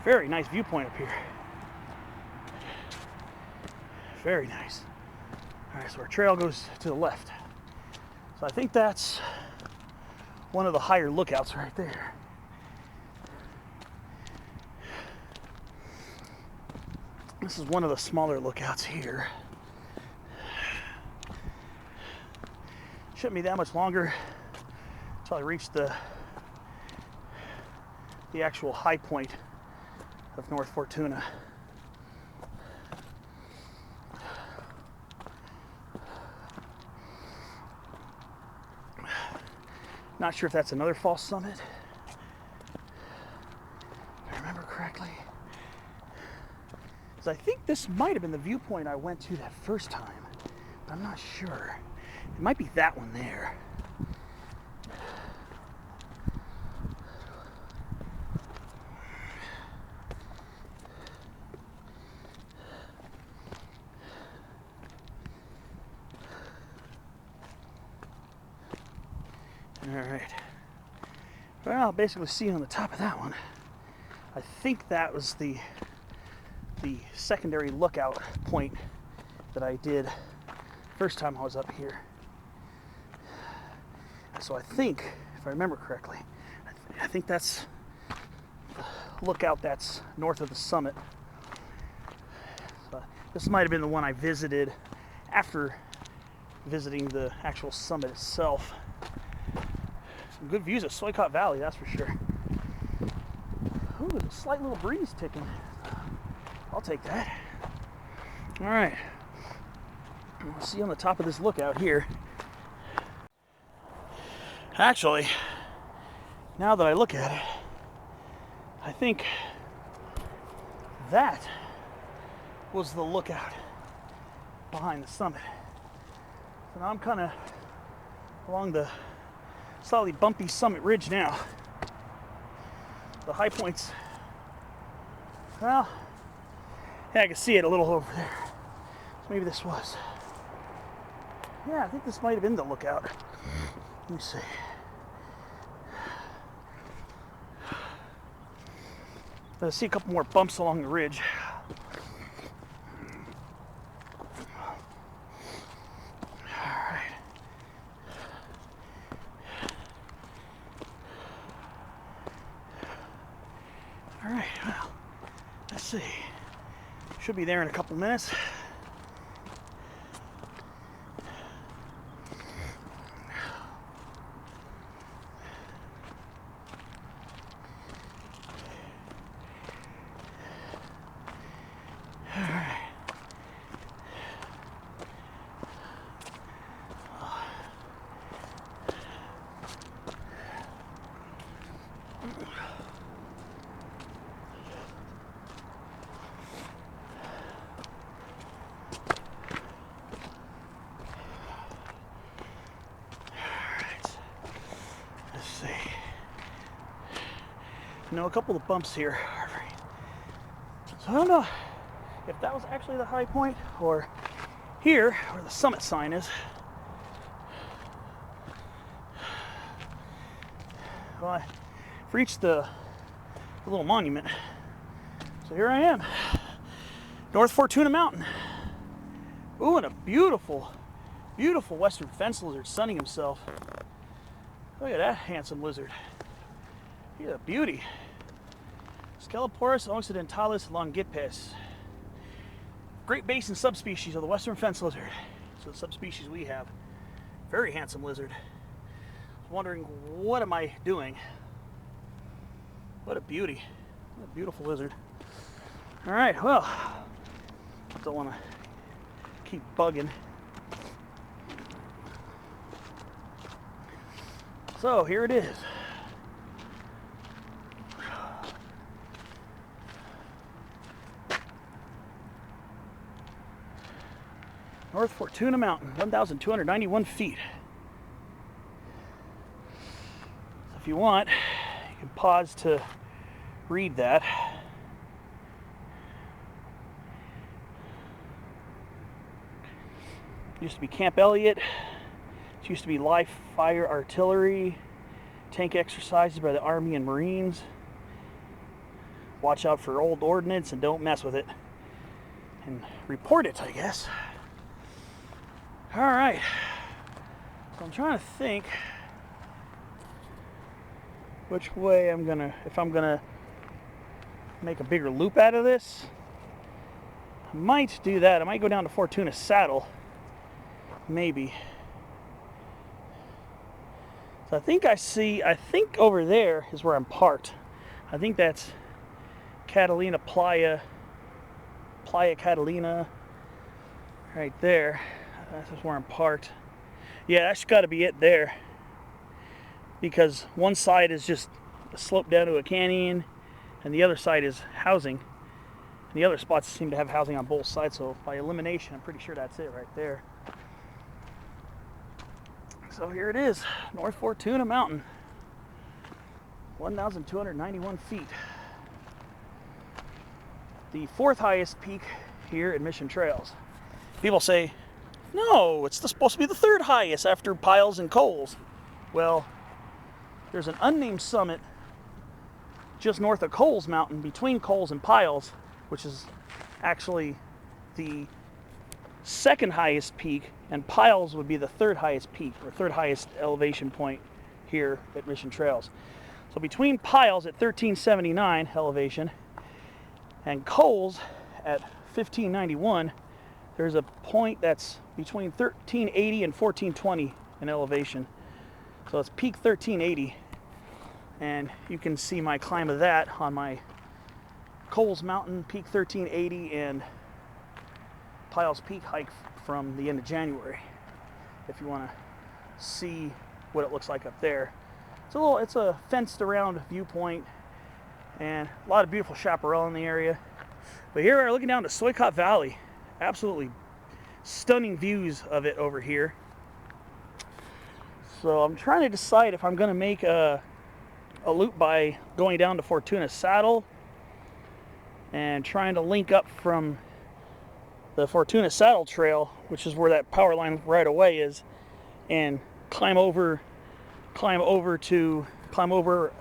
Very nice viewpoint up here. Very nice. All right, so our trail goes to the left. So I think that's one of the higher lookouts right there. This is one of the smaller lookouts here. Shouldn't be that much longer until I reach the actual high point of North Fortuna. Not sure if that's another false summit, if I remember correctly. Because I think this might have been the viewpoint I went to that first time, but I'm not sure. It might be that one there. All right. Well, I'll basically see on the top of that one. I think that was the secondary lookout point that I did first time I was up here. So I think, if I remember correctly, I think that's the lookout that's north of the summit. So this might have been the one I visited after visiting the actual summit itself. Some good views of Suycott Valley, that's for sure. Ooh, there's a slight little breeze ticking. I'll take that. All right. We'll see on the top of this lookout here. Actually, now that I look at it, I think that was the lookout behind the summit. So now I'm kind of along the slightly bumpy summit ridge now. The high points, well, yeah, I can see it a little over there. So maybe this was. Yeah, I think this might have been the lookout. Let me see. I see a couple more bumps along the ridge. All right, well, let's see. Should be there in a couple minutes. You know, a couple of bumps here. So I don't know if that was actually the high point or here where the summit sign is. Well, I've reached the little monument. So here I am, North Fortuna Mountain. Ooh, and a beautiful, beautiful western fence lizard sunning himself. Look at that handsome lizard. Look at the beauty. Scaloporus occidentalis longipes. Great Basin subspecies of the western fence lizard. So the subspecies we have. Very handsome lizard. Wondering, what am I doing? What a beauty. What a beautiful lizard. All right, well, don't want to keep bugging. So here it is. North Fortuna Mountain, 1,291 feet. So if you want, you can pause to read that. It used to be Camp Elliott. It used to be live fire artillery, tank exercises by the Army and Marines. Watch out for old ordnance and don't mess with it. And report it, I guess. All right, so I'm trying to think which way I'm gonna, if I'm gonna make a bigger loop out of this. I might do that. I might go down to Fortuna Saddle, maybe. So I think over there is where I'm parked. I think that's Playa Catalina, right there. That's where I'm parked. Yeah, that's got to be it there. Because one side is just a slope down to a canyon, and the other side is housing. And the other spots seem to have housing on both sides, so by elimination, I'm pretty sure that's it right there. So here it is, North Fortuna Mountain, 1,291 feet. The fourth highest peak here at Mission Trails. People say, no, it's supposed to be the third highest after Powell's and Coles. Well, there's an unnamed summit just north of Coles Mountain, between Coles and Powell's, which is actually the second highest peak, and Powell's would be the third highest peak, or third highest elevation point here at Mission Trails. So between Powell's at 1379 elevation and Coles at 1591, there's a point that's between 1380 and 1420 in elevation. So it's peak 1380. And you can see my climb of that on my Coles Mountain peak 1380 and Powell's Peak hike from the end of January. If you want to see what it looks like up there. It's a fenced around viewpoint and a lot of beautiful chaparral in the area. But here we're looking down to Suycott Valley. Absolutely stunning views of it over here. So I'm trying to decide if I'm going to make a loop by going down to Fortuna Saddle and trying to link up from the Fortuna Saddle Trail, which is where that power line right away is, and climb over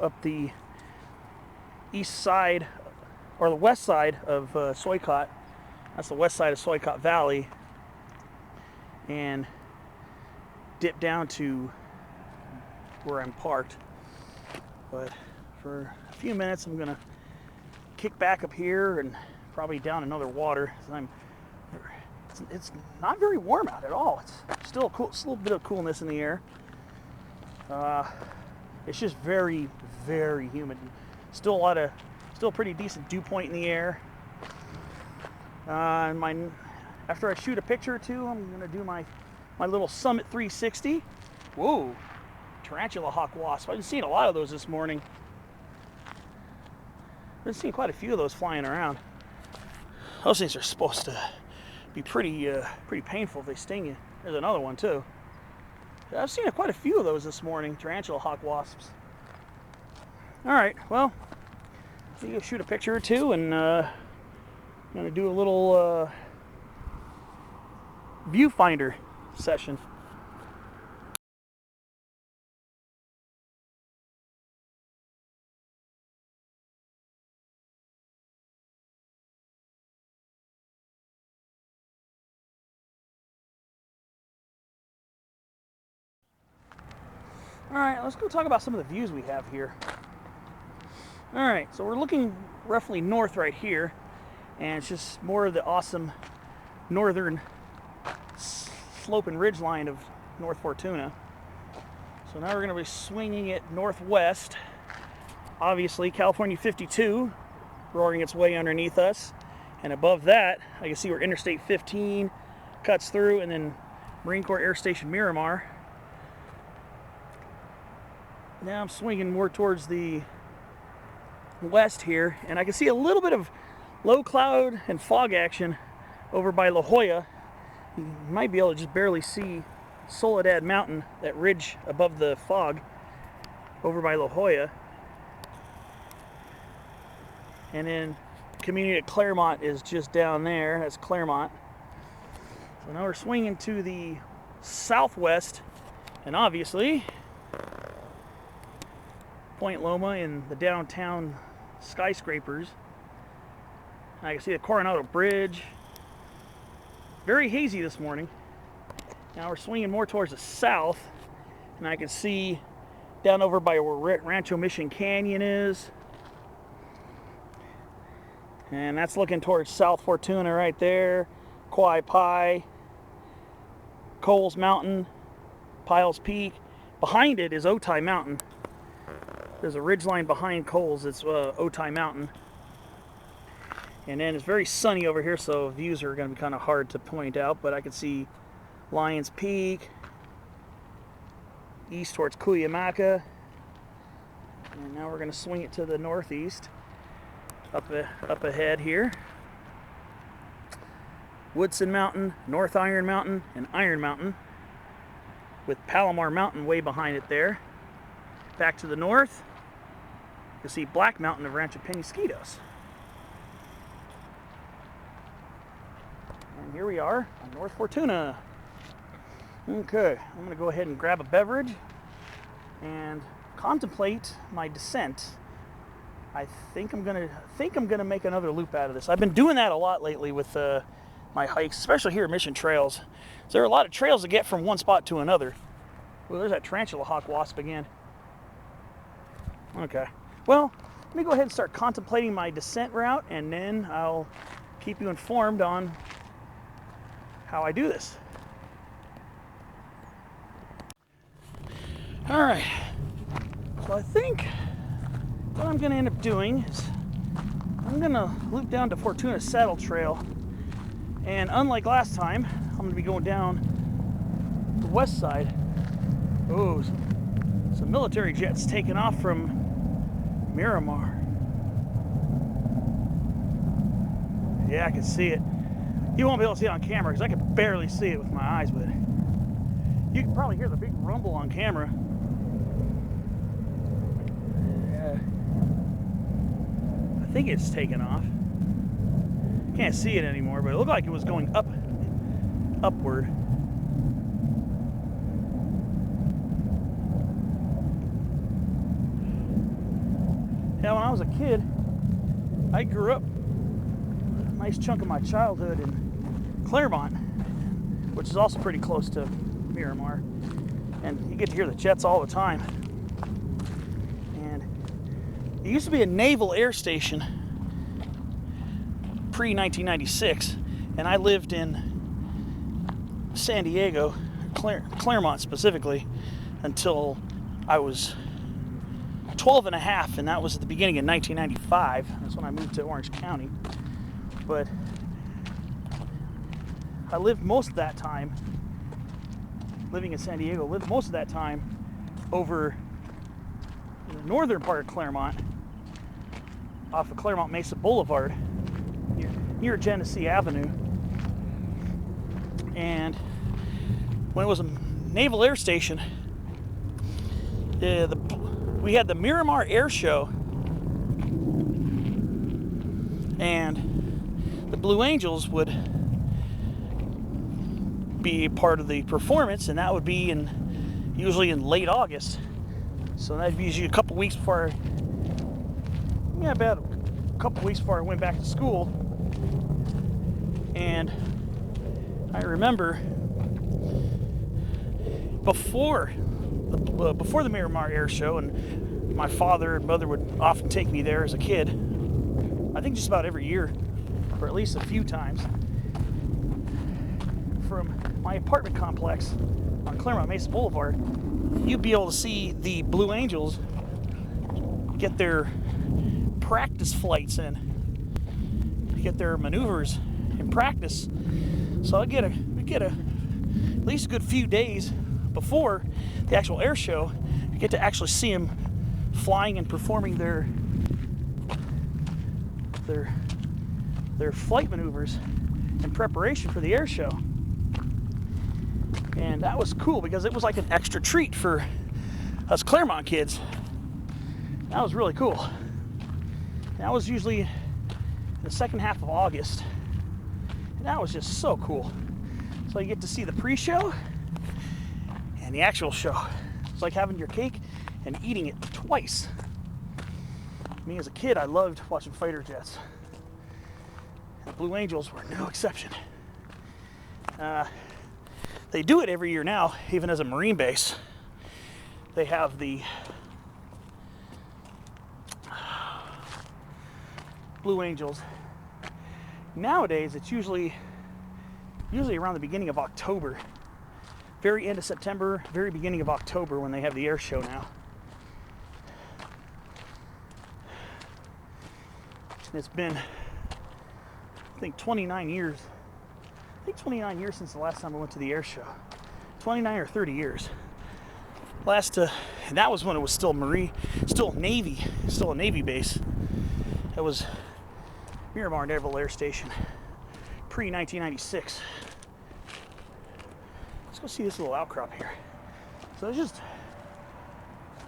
up the east side or the west side of Suycott. That's the west side of Suycott Valley, and dip down to where I'm parked. But for a few minutes I'm gonna kick back up here and probably down another water. It's not very warm out at all. It's still cool, it's a little bit of coolness in the air. It's just very, very humid. Still pretty decent dew point in the air. After I shoot a picture or two, I'm gonna do my little Summit 360. Whoa, tarantula hawk wasp. I've been seeing a lot of those this morning. I've been seeing quite a few of those flying around. Those things are supposed to be pretty painful if they sting you. There's another one too. I've seen quite a few of those this morning, tarantula hawk wasps. All right, well, I'm gonna shoot a picture or two, and I'm gonna do a little viewfinder session. All right, let's go talk about some of the views we have here. All right, so we're looking roughly north right here, and it's just more of the awesome northern slope and ridge line of North Fortuna. So now we're going to be swinging it northwest. Obviously, California 52 roaring its way underneath us, and above that, I can see where Interstate 15 cuts through, and then Marine Corps Air Station Miramar. Now I'm swinging more towards the west here, and I can see a little bit of low cloud and fog action over by La Jolla. You might be able to just barely see Soledad Mountain, that ridge above the fog over by La Jolla. And then Community at Claremont is just down there. That's Claremont. So now we're swinging to the southwest, and obviously Point Loma and the downtown skyscrapers. I can see the Coronado Bridge. Very hazy this morning. Now we're swinging more towards the south, and I can see down over by where Rancho Mission Canyon is. And that's looking towards South Fortuna right there. Kauai Pi, Coles Mountain, Powell's Peak. Behind it is Otay Mountain. There's a ridge line behind Coles. It's Otay Mountain. And then it's very sunny over here, so views are going to be kind of hard to point out, but I can see Lions Peak, east towards Cuyamaca. And now we're going to swing it to the northeast, up ahead here. Woodson Mountain, North Iron Mountain, and Iron Mountain, with Palomar Mountain way behind it there. Back to the north, you'll see Black Mountain of Rancho Penasquitos. And here we are on North Fortuna. Okay, I'm going to go ahead and grab a beverage and contemplate my descent. I think I'm gonna make another loop out of this. I've been doing that a lot lately with my hikes, especially here at Mission Trails. So there are a lot of trails to get from one spot to another. Well, there's that tarantula hawk wasp again. Okay, well, let me go ahead and start contemplating my descent route, and then I'll keep you informed on how I do this. All right, so I think what I'm gonna end up doing is I'm gonna loop down to Fortuna Saddle Trail, and unlike last time, I'm gonna be going down the west side. Oh, some military jets taking off from Miramar. Yeah, I can see it. You won't be able to see it on camera because I can barely see it with my eyes, but you can probably hear the big rumble on camera. Yeah. I think it's taken off. Can't see it anymore, but it looked like it was going upward. Yeah, when I was a kid, I grew up a nice chunk of my childhood in Claremont, which is also pretty close to Miramar, and you get to hear the jets all the time. And it used to be a naval air station pre-1996, and I lived in San Diego, Claremont specifically, until I was 12 and a half, and that was at the beginning of 1995. That's when I moved to Orange County. But I lived most of that time, living in San Diego, lived most of that time over in the northern part of Claremont, off of Claremont Mesa Boulevard, near Genesee Avenue. And when it was a naval air station, we had the Miramar Air Show, and the Blue Angels would be part of the performance, and that would be usually in late August. So that'd be usually a couple weeks before, about a couple weeks before I went back to school. And I remember before the Miramar Air Show, and my father and mother would often take me there as a kid, I think just about every year, or at least a few times, from my apartment complex on Claremont Mesa Boulevard, you'd be able to see the Blue Angels get their practice flights in, get their maneuvers in practice. So we'd get at least a good few days before the actual air show, you get to actually see them flying and performing their flight maneuvers in preparation for the air show. And that was cool because it was like an extra treat for us Claremont kids. That was really cool. And that was usually in the second half of August. And that was just so cool. So you get to see the pre-show and the actual show. It's like having your cake and eating it twice. Me as a kid, I loved watching fighter jets. The Blue Angels were no exception. They do it every year now, even as a Marine base. They have the Blue Angels. Nowadays, it's usually around the beginning of October. Very end of September, very beginning of October when they have the air show now. It's been, I think, 29 years. I think 29 years since the last time I went to the air show. 29 or 30 years. And that was when it was still Navy, still a Navy base. That was Miramar Naval Air Station, pre-1996. Let's go see this little outcrop here. So it's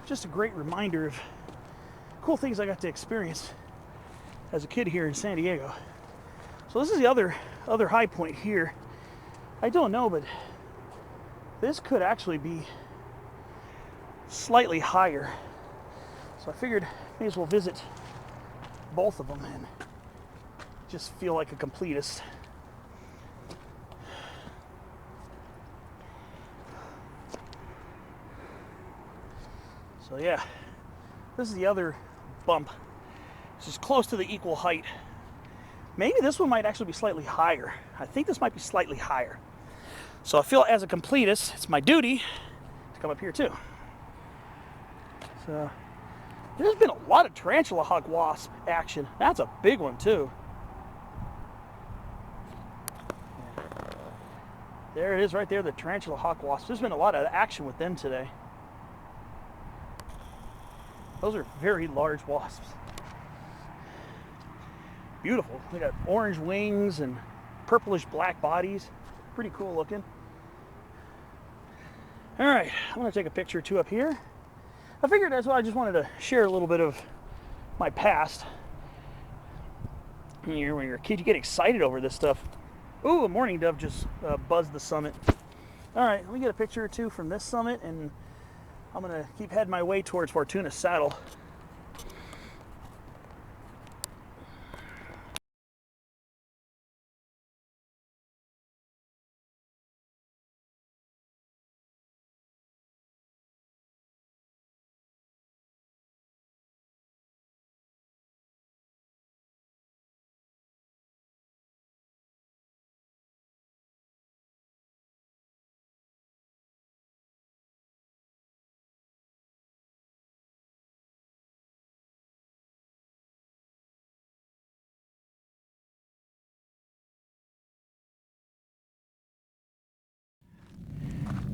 just a great reminder of cool things I got to experience as a kid here in San Diego. So this is the other high point here. I don't know, but this could actually be slightly higher. So I figured may as well visit both of them and just feel like a completist. So yeah, this is the other bump. It's just close to the equal height. Maybe this one might actually be slightly higher. I think this might be slightly higher. So I feel as a completist, it's my duty to come up here too. So there's been a lot of tarantula hawk wasp action. That's a big one too. There it is right there, the tarantula hawk wasp. There's been a lot of action with them today. Those are very large wasps. Beautiful. They got orange wings and purplish black bodies. Pretty cool looking. All right, I'm gonna take a picture or two up here. I figured that's why I just wanted to share a little bit of my past. When you're a kid, you get excited over this stuff. Ooh, a mourning dove just buzzed the summit. All right, let me get a picture or two from this summit, and I'm gonna keep heading my way towards Fortuna's saddle.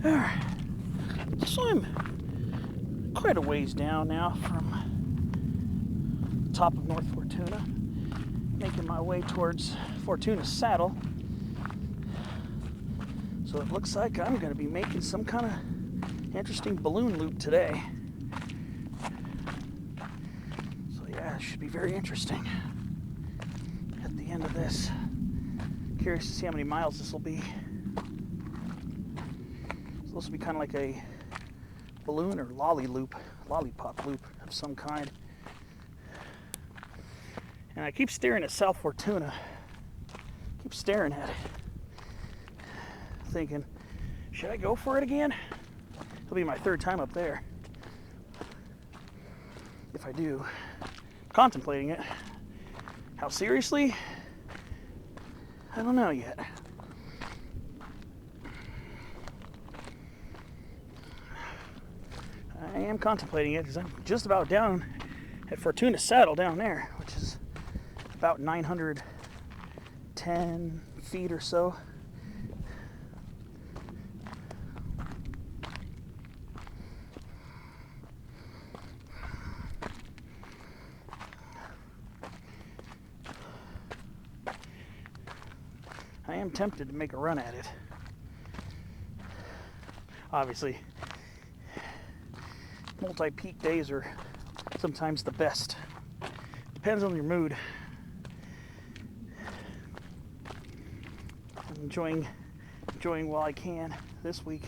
All right, so I'm quite a ways down now from the top of North Fortuna, making my way towards Fortuna's saddle. So it looks like I'm going to be making some kind of interesting balloon loop today. So yeah, it should be very interesting at the end of this. Curious to see how many miles this will be. Supposed to be kind of like a balloon or lollipop loop of some kind. And I keep staring at South Fortuna. Keep staring at it. Thinking, should I go for it again? It'll be my third time up there. If I do, contemplating it. How seriously? I don't know yet. I am contemplating it because I'm just about down at Fortuna's saddle down there, which is about 910 feet or so. I am tempted to make a run at it. Obviously, multi-peak days are sometimes the best. Depends on your mood. I'm enjoying while I can this week.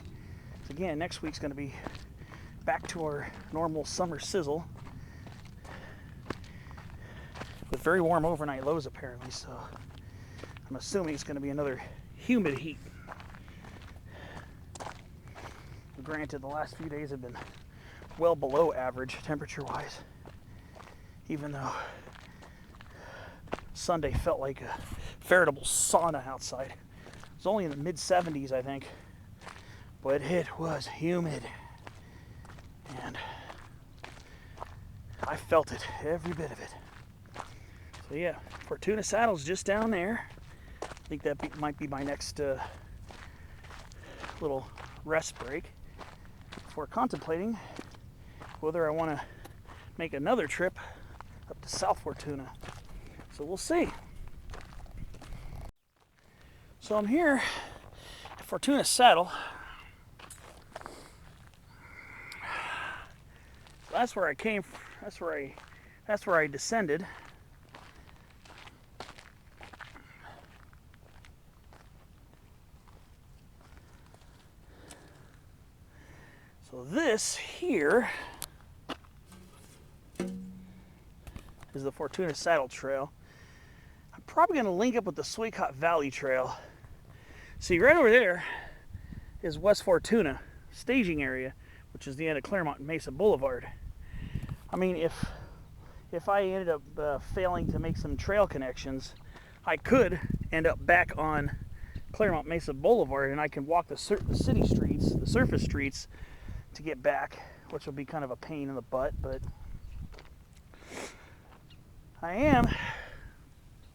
So again, next week's going to be back to our normal summer sizzle with very warm overnight lows apparently. So I'm assuming it's going to be another humid heat. Granted, the last few days have been well below average temperature-wise, even though Sunday felt like a veritable sauna outside. It was only in the mid-70s, I think, but it was humid, and I felt it, every bit of it. So yeah, Fortuna Saddle's just down there. I think that might be my next little rest break before contemplating whether I want to make another trip up to South Fortuna. So we'll see. So I'm here at Fortuna Saddle. That's where I came from. That's where I descended. So this here is the Fortuna Saddle Trail. I'm probably going to link up with the Suycott Valley Trail. See, right over there is West Fortuna staging area, which is the end of Claremont and Mesa Boulevard. I mean, if I ended up failing to make some trail connections, I could end up back on Claremont Mesa Boulevard, and I can walk the city streets, the surface streets, to get back, which will be kind of a pain in the butt, but I am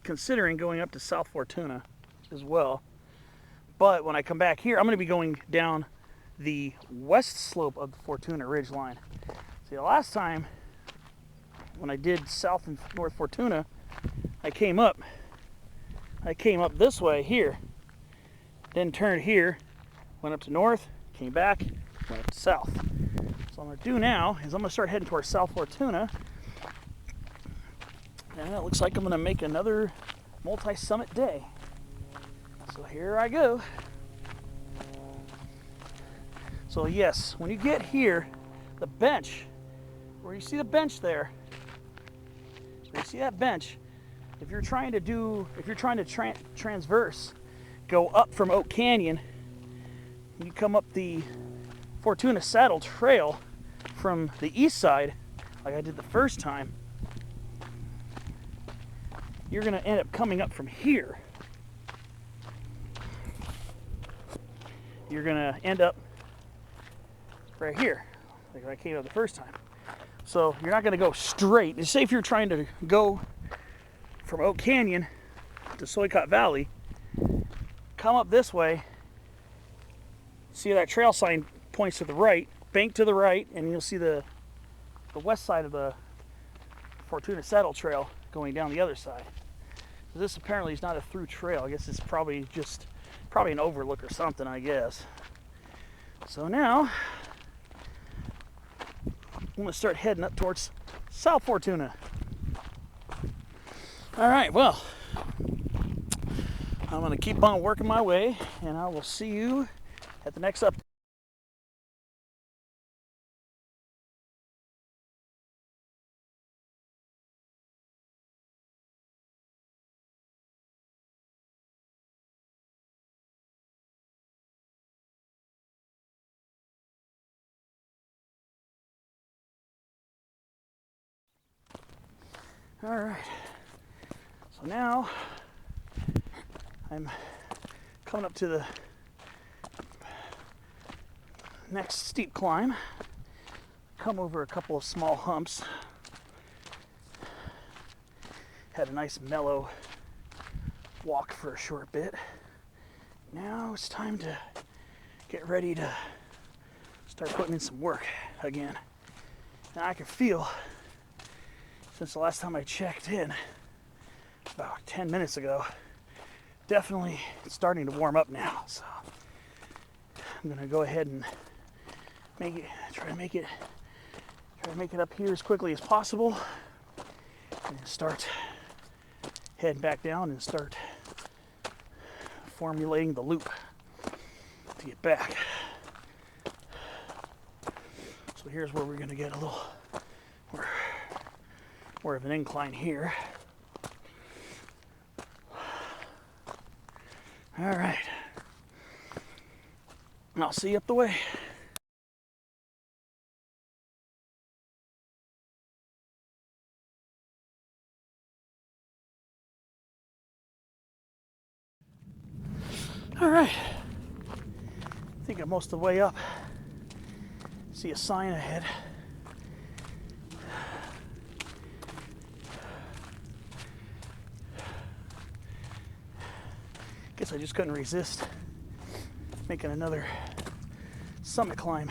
considering going up to South Fortuna as well. But when I come back here, I'm going to be going down the west slope of the Fortuna Ridge line. See, the last time when I did South and North Fortuna, I came up this way here, then turned here, went up to north, came back, went up to south. So what I'm going to do now is I'm going to start heading towards South Fortuna, and it looks like I'm going to make another multi-summit day. So here I go. So yes, when you get here, the bench, where you see the bench there, where you see that bench, if you're trying to transverse, go up from Oak Canyon, you come up the Fortuna Saddle Trail from the east side, like I did the first time, you're going to end up coming up from here. You're going to end up right here, like I came up the first time. So you're not going to go straight. Say if you're trying to go from Oak Canyon to Suycott Valley, come up this way, see that trail sign points to the right, bank to the right, and you'll see the west side of the Fortuna Saddle Trail going down the other side. This apparently is not a through trail. I guess it's probably an overlook or something, I guess. So now I'm going to start heading up towards South Fortuna. All right, well, I'm going to keep on working my way, and I will see you at the next update. All right, so now I'm coming up to the next steep climb. Come over a couple of small humps. Had a nice mellow walk for a short bit. Now it's time to get ready to start putting in some work again. Now I can feel, since the last time I checked in, about 10 minutes ago, definitely it's starting to warm up now. So I'm gonna go ahead and try to make it up here as quickly as possible, and start heading back down and start formulating the loop to get back. So here's where we're gonna get a little more of an incline here. All right, and I'll see you up the way. All right, I think I'm most of the way up. See a sign ahead. Guess I just couldn't resist making another summit climb.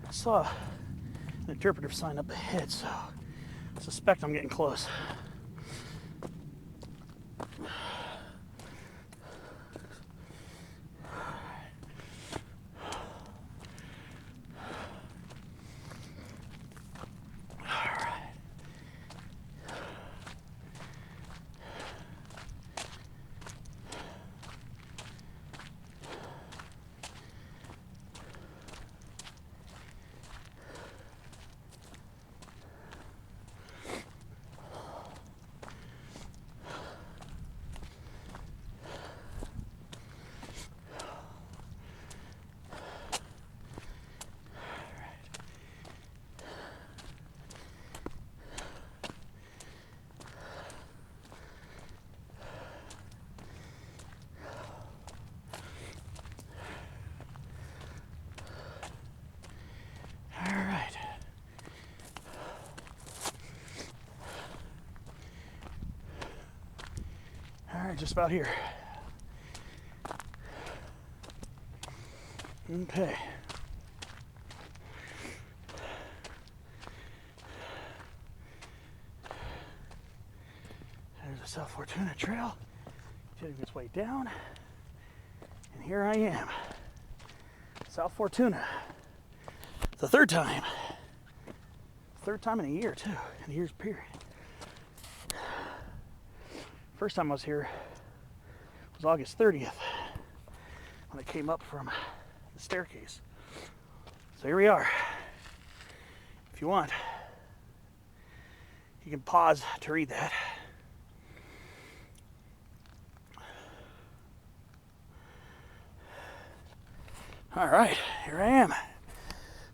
I saw an interpretive sign up ahead, so I suspect I'm getting close. right, just about here. Okay. There's the South Fortuna trail, getting its way down. And here I am, South Fortuna. The third time. Third time in a year, too, in a year's period. First time I was here was August 30th when I came up from the staircase. So here we are. If you want, you can pause to read that. All right, here I am,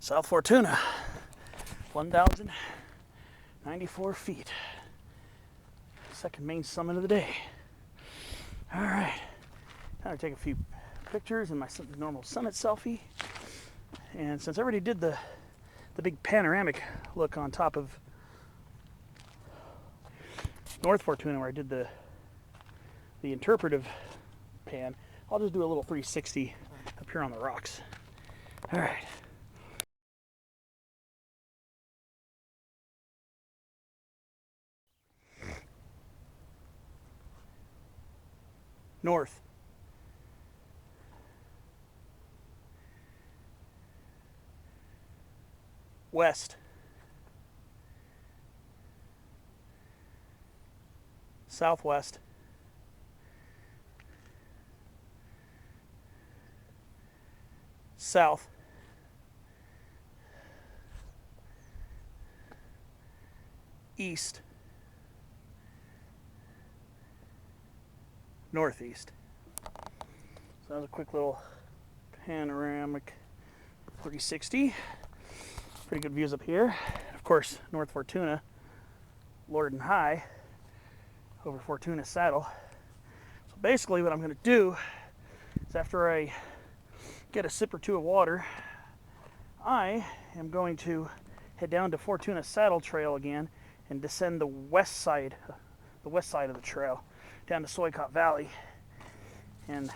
South Fortuna, 1,094 feet. Second main summit of the day. All right, now I take a few pictures in my normal summit selfie. And since I already did the big panoramic look on top of North Fortuna, where I did the interpretive pan, I'll just do a little 360 up here on the rocks. All right. North. West. Southwest. South. East. Northeast. So that was a quick little panoramic 360. Pretty good views up here. Of course, North Fortuna, Lord High, over Fortuna Saddle. So basically what I'm going to do is after I get a sip or two of water, I am going to head down to Fortuna Saddle Trail again and descend the west side of the trail down to Suycott Valley and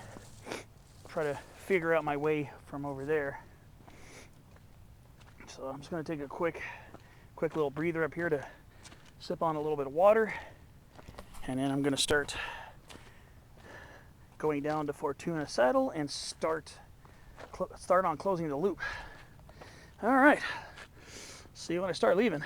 try to figure out my way from over there. So I'm just going to take a quick little breather up here to sip on a little bit of water, and then I'm going to start going down to Fortuna Saddle and start on closing the loop. All right, see you when I start leaving.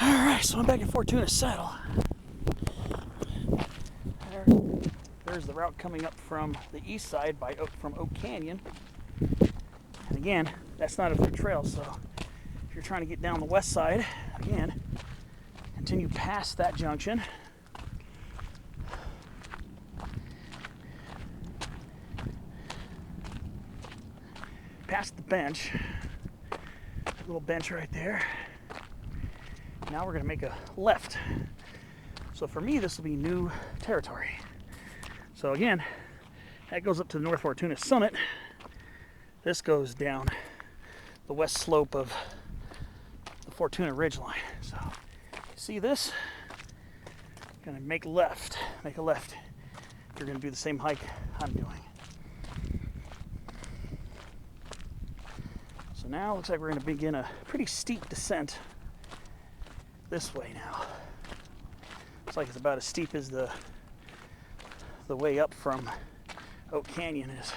Alright, so I'm back at Fortuna Saddle. There's the route coming up from the east side from Oak Canyon. And again, that's not a through trail, so if you're trying to get down the west side, again, continue past that junction. Past the bench, little bench right there. Now we're going to make a left. So for me, this will be new territory. So again, that goes up to the North Fortuna summit. This goes down the west slope of the Fortuna ridgeline. So you see this? Going to make a left. If you're going to do the same hike I'm doing. So now it looks like we're going to begin a pretty steep descent this way now. Looks like it's about as steep as the way up from Oak Canyon is.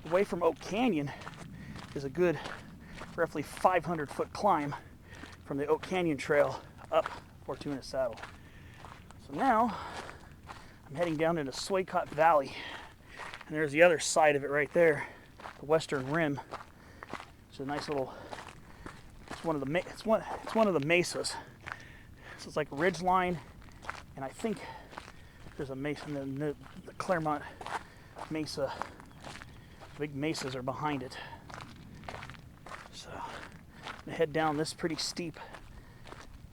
The way from Oak Canyon is a good roughly 500-foot climb from the Oak Canyon Trail up Fortuna saddle. So now I'm heading down into Suycott Valley, and there's the other side of it right there, the western rim. It's a nice little. It's one of the mesas. So it's like a ridge line, and I think there's a mesa, and the Claremont Mesa. Big mesas are behind it. So I'm gonna head down this pretty steep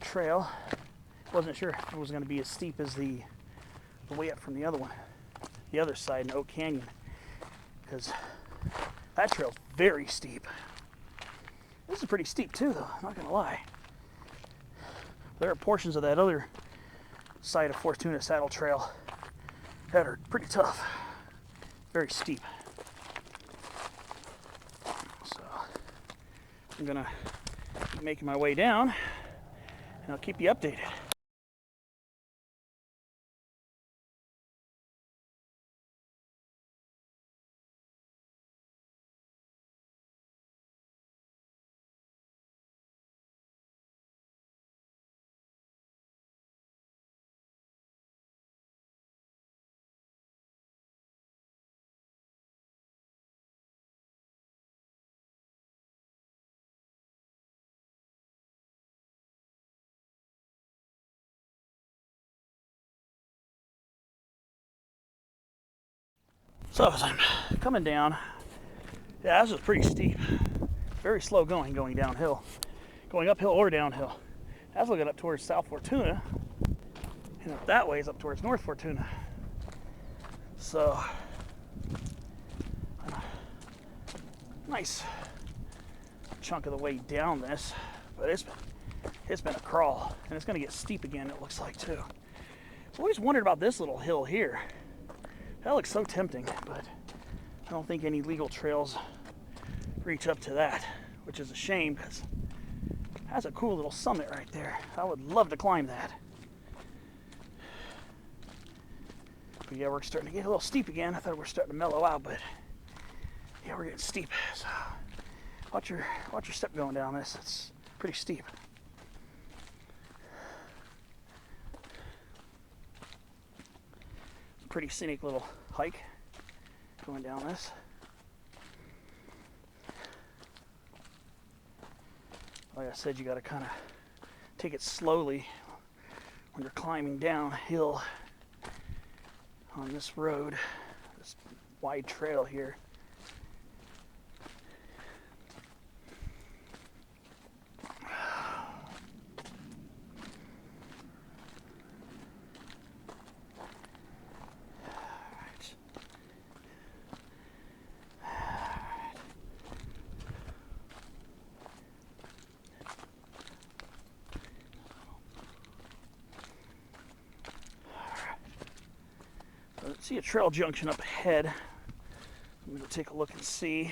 trail. Wasn't sure if it was going to be as steep as the way up from the other side in Oak Canyon, because that trail's very steep. This is pretty steep too, though, not gonna lie. There are portions of that other side of Fortuna Saddle Trail that are pretty tough, very steep. So I'm gonna keep making my way down, and I'll keep you updated. So as I'm coming down, yeah, this is pretty steep. Very slow going downhill. Going uphill or downhill. That's looking up towards South Fortuna, and up that way is up towards North Fortuna. So, nice chunk of the way down this, but it's been a crawl, and it's going to get steep again, it looks like, too. So I always wondered about this little hill here. That looks so tempting, but I don't think any legal trails reach up to that, which is a shame, because that's a cool little summit right there. I would love to climb that. But yeah, we're starting to get a little steep again. I thought we were starting to mellow out, but yeah, we're getting steep. So watch your step going down this. It's pretty steep. Pretty scenic little hike going down this. Like I said, you got to kind of take it slowly when you're climbing downhill on this road, this wide trail here. See a trail junction up ahead. I'm going to take a look and see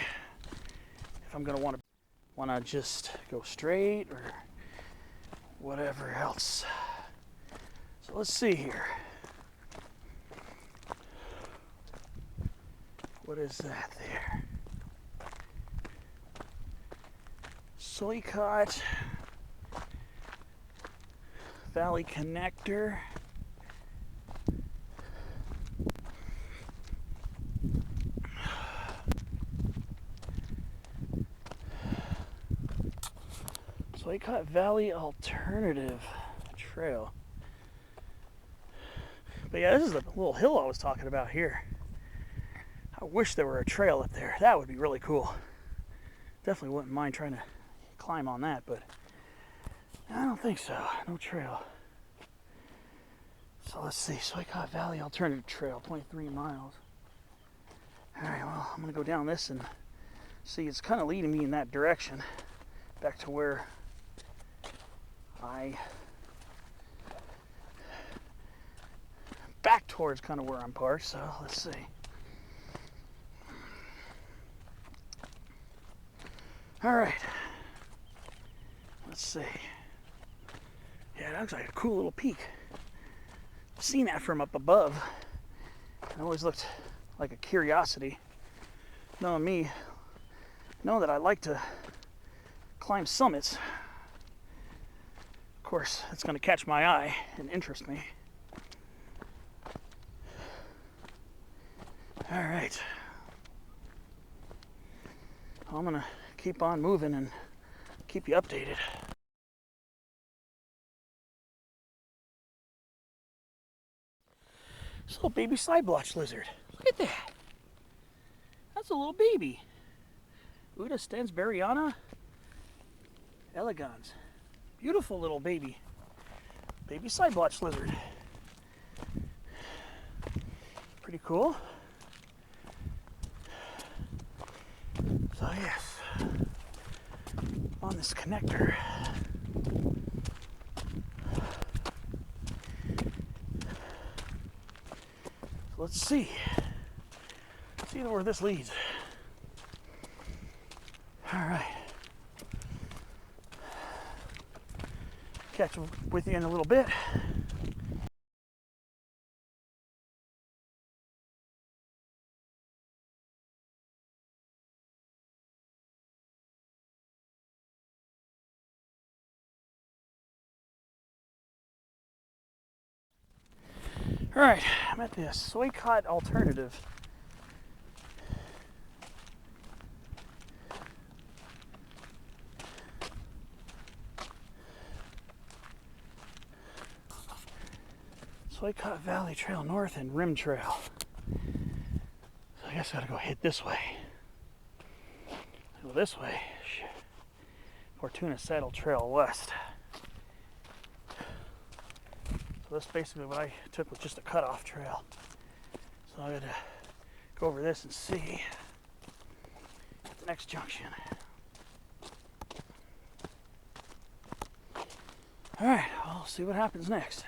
if I'm going to want to just go straight or whatever else. So let's see here. What is that there? Suycott Valley Connector. Suycott Valley Alternative Trail. But yeah, this is the little hill I was talking about here. I wish there were a trail up there. That would be really cool. Definitely wouldn't mind trying to climb on that, but I don't think so. No trail. So let's see. Suycott Valley Alternative Trail, 23 miles. Alright, well, I'm going to go down this and see. It's kind of leading me in that direction. Back to where back towards kind of where I'm parked, so let's see. All right, let's see. Yeah, it looks like a cool little peak. I've seen that from up above. It always looked like a curiosity. Knowing me, know that I like to climb summits. course, it's going to catch my eye and interest me. All right. I'm going to keep on moving and keep you updated. This little baby side blotch lizard. Look at that. That's a little baby. Uda stansberryana elegans. Beautiful little baby. Baby side blotch lizard. Pretty cool. So yes, on this connector. So let's see where this leads. All right. Catch with you in a little bit. All right, I'm at the Suycott Alternative. Suycott Valley Trail North and Rim Trail. So I guess I gotta go hit this way. Go this way. Fortuna Saddle Trail West. So that's basically what I took was just a cutoff trail. So I gotta go over this and see at the next junction. All right, I'll see what happens next.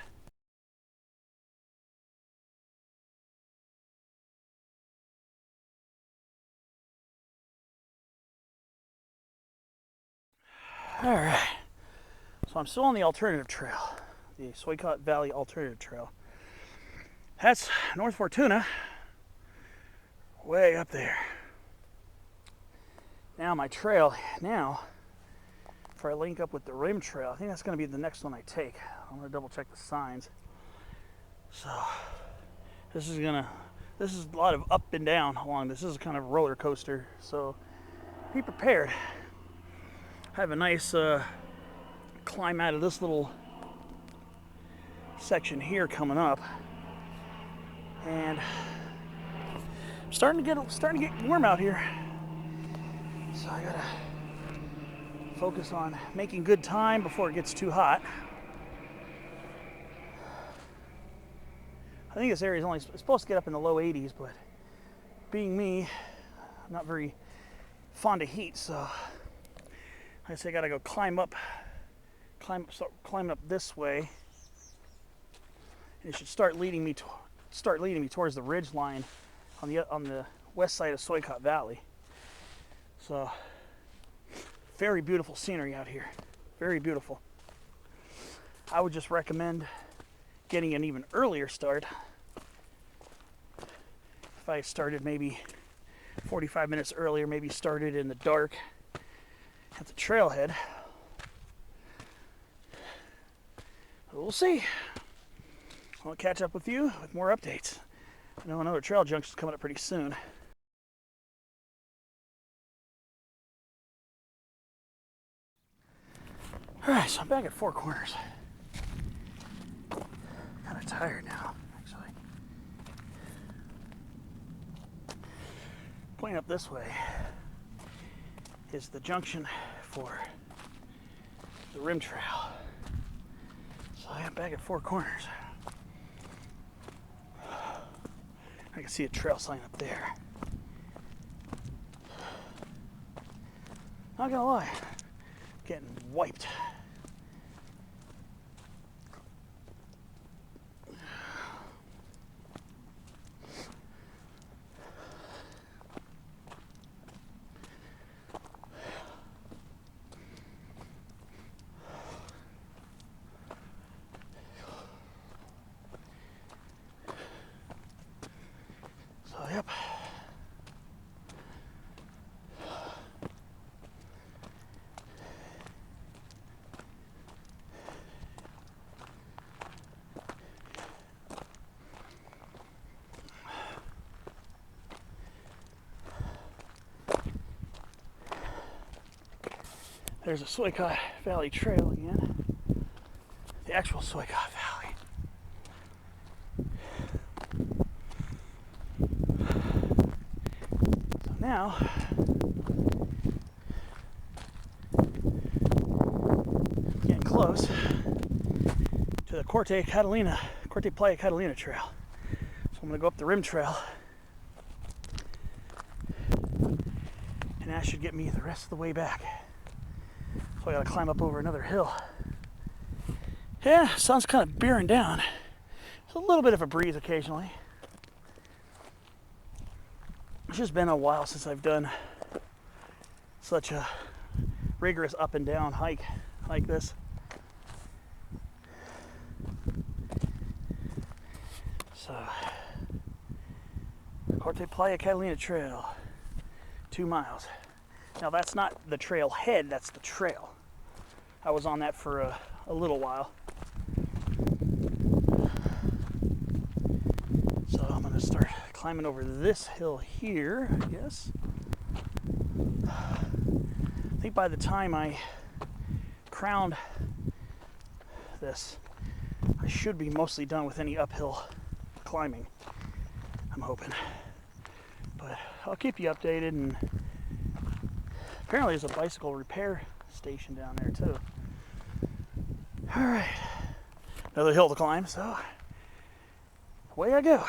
All right, so I'm still on the alternative trail, the Suycott Valley Alternate Trail. That's North Fortuna, way up there. Now my trail, before I link up with the Rim Trail, I think that's gonna be the next one I take. I'm gonna double check the signs. So this is a lot of up and down along this. This is kind of a roller coaster, so be prepared. I have a nice climb out of this little section here coming up, and I'm starting to get warm out here. So I gotta focus on making good time before it gets too hot. I think this area is only supposed to get up in the low 80s, but being me, I'm not very fond of heat, so I say I gotta go climb up this way. And it should start leading me towards the ridge line on the west side of Suycott Valley. So very beautiful scenery out here. Very beautiful. I would just recommend getting an even earlier start. If I started maybe 45 minutes earlier, maybe started in the dark at the trailhead. But we'll see. I'll catch up with you with more updates. I know another trail junction is coming up pretty soon. All right, so I'm back at Four Corners. Kind of tired now, actually. Going up this way is the junction for the Rim Trail. So I am back at Four Corners. I can see a trail sign up there. Not gonna lie, getting wiped. Yep. There's a Suycott Valley Trail again. The actual Suycott Valley. So now, getting close to the Corte Playa Catalina Trail. So I'm going to go up the rim trail. And that should get me the rest of the way back. So I gotta climb up over another hill. Yeah, sun's kind of bearing down. There's a little bit of a breeze occasionally. It's just been a while since I've done such a rigorous up and down hike like this. So, Corte Playa Catalina Trail, 2 miles. Now that's not the trailhead, that's the trail. I was on that for a little while. So I'm gonna start climbing over this hill here, I guess. I think by the time I crowned this, I should be mostly done with any uphill climbing, I'm hoping. But I'll keep you updated, and apparently there's a bicycle repair station down there too. All right, another hill to climb, so away I go.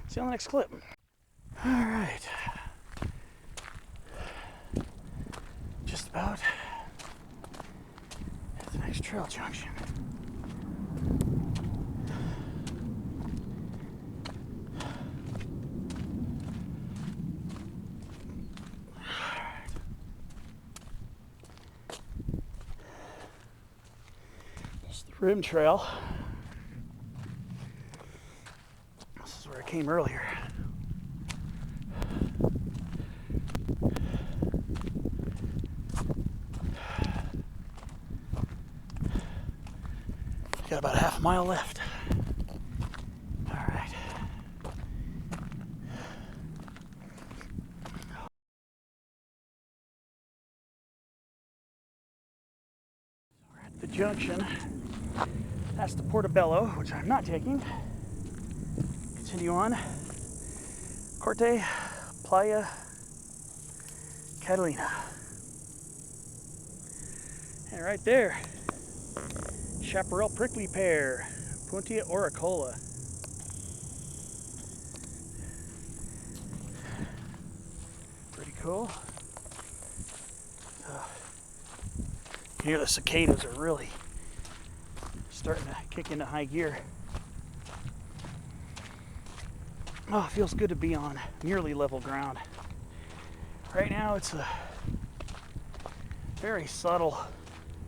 See you on the next clip. All right, just about at the next trail junction. Rim trail. This is where I came earlier. Got about half a mile left. All right. We're at the junction. That's the Portobello, which I'm not taking. Continue on. Corte Playa Catalina. And right there, chaparral prickly pear, Puntia auricola. Pretty cool. You hear the cicadas are really starting to kick into high gear. Oh, it feels good to be on nearly level ground. Right now it's a very subtle,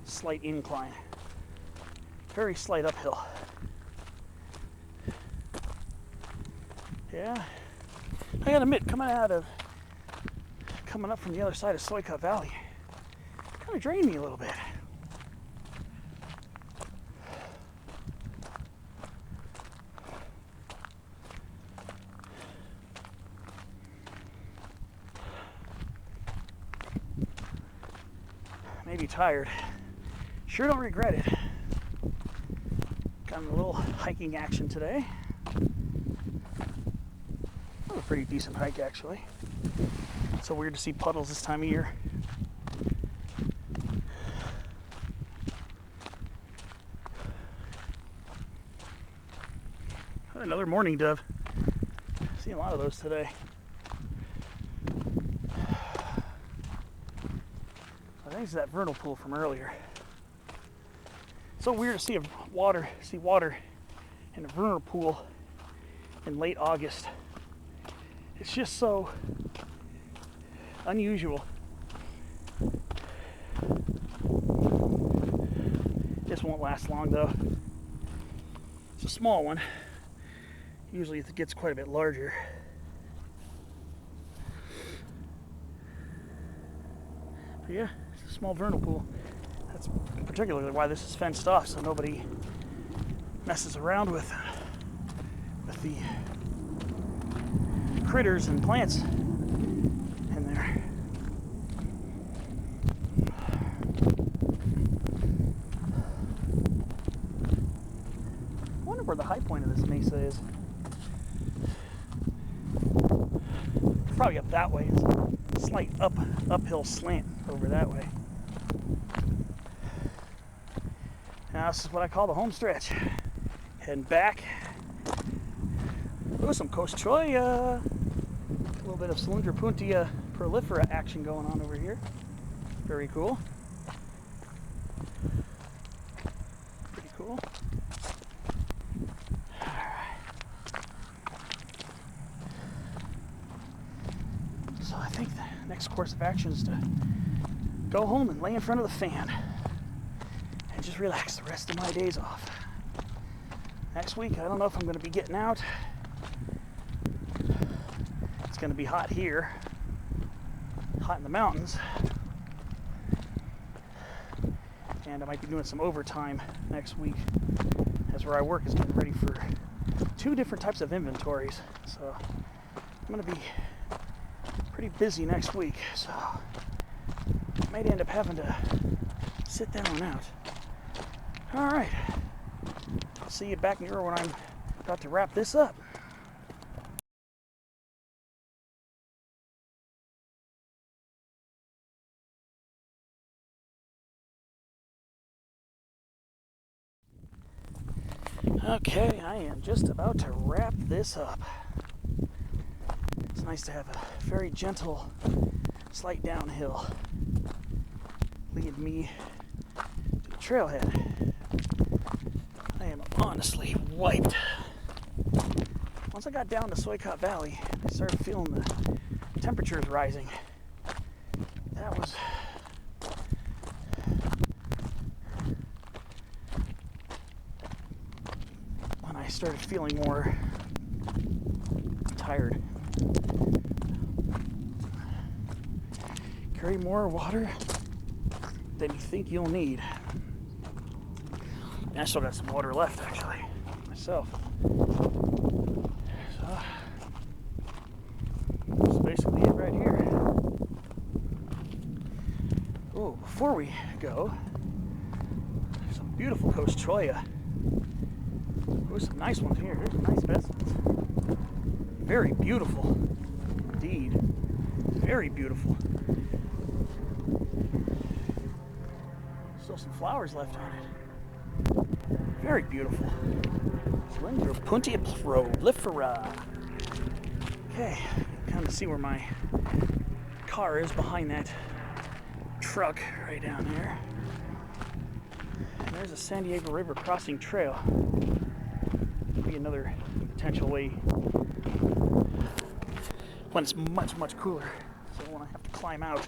slight incline. Very slight uphill. Yeah, I gotta admit, coming up from the other side of Suycott Valley, kind of drained me a little bit. Maybe tired. Sure don't regret it. Got a little hiking action today. A pretty decent hike actually. It's so weird to see puddles this time of year. Another mourning dove. Seeing a lot of those today. I think it's that vernal pool from earlier. It's so weird to see water in a vernal pool in late August. It's just so unusual. This won't last long though. It's a small one. Usually it gets quite a bit larger. But yeah, it's a small vernal pool. That's particularly why this is fenced off, so nobody messes around with the critters and plants in there. where the high point of this mesa is. Probably up that way. It's a slight uphill slant over that way. Now this is what I call the home stretch. Heading back. Ooh, some Coast Choya. A little bit of Cylindropuntia prolifera action going on over here. Very cool. Pretty cool. So I think the next course of action is to go home and lay in front of the fan and just relax the rest of my days off. Next week, I don't know if I'm going to be getting out. It's going to be hot here, hot in the mountains, and I might be doing some overtime next week as where I work is getting ready for 2 different types of inventories. So I'm going to be pretty busy next week, so I might end up having to sit that one out. All right, I'll see you back near when I'm about to wrap this up. Okay, I am just about to wrap this up. It's nice to have a very gentle, slight downhill lead me to the trailhead. I am honestly wiped. Once I got down to Suycott Valley, I started feeling the temperatures rising. That was when I started feeling more tired. Carry more water than you think you'll need. And I still got some water left, actually, myself. So, that's basically it right here. Oh, before we go, some beautiful Coast Choya. There's some nice ones here. Here's some nice specimens. Very beautiful indeed. Very beautiful. Still some flowers left on it. Very beautiful. Cylindropuntia prolifera. Okay, kind of see where my car is behind that truck right down there. And there's a San Diego River crossing trail. Be another potential way when it's much, much cooler. So when I have to climb out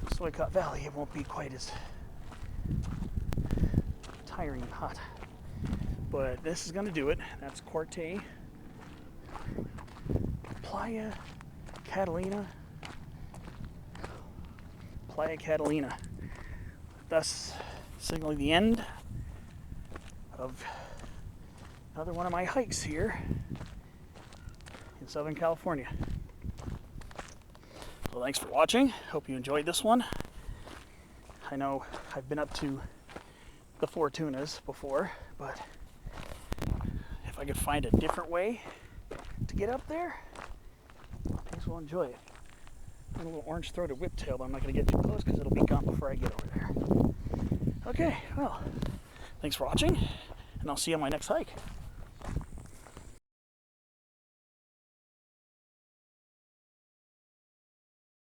Suycott Valley, it won't be quite as tiring and hot. But this is going to do it. That's Corte Playa Catalina. Playa Catalina. Thus signaling the end of another one of my hikes here in Southern California. Well, thanks for watching. Hope you enjoyed this one. I know I've been up to the Fortunas before, but if I could find a different way to get up there, I think we'll enjoy it. I'm a little orange-throated whiptail, but I'm not going to get too close because it'll be gone before I get over there. Okay, well, thanks for watching, and I'll see you on my next hike.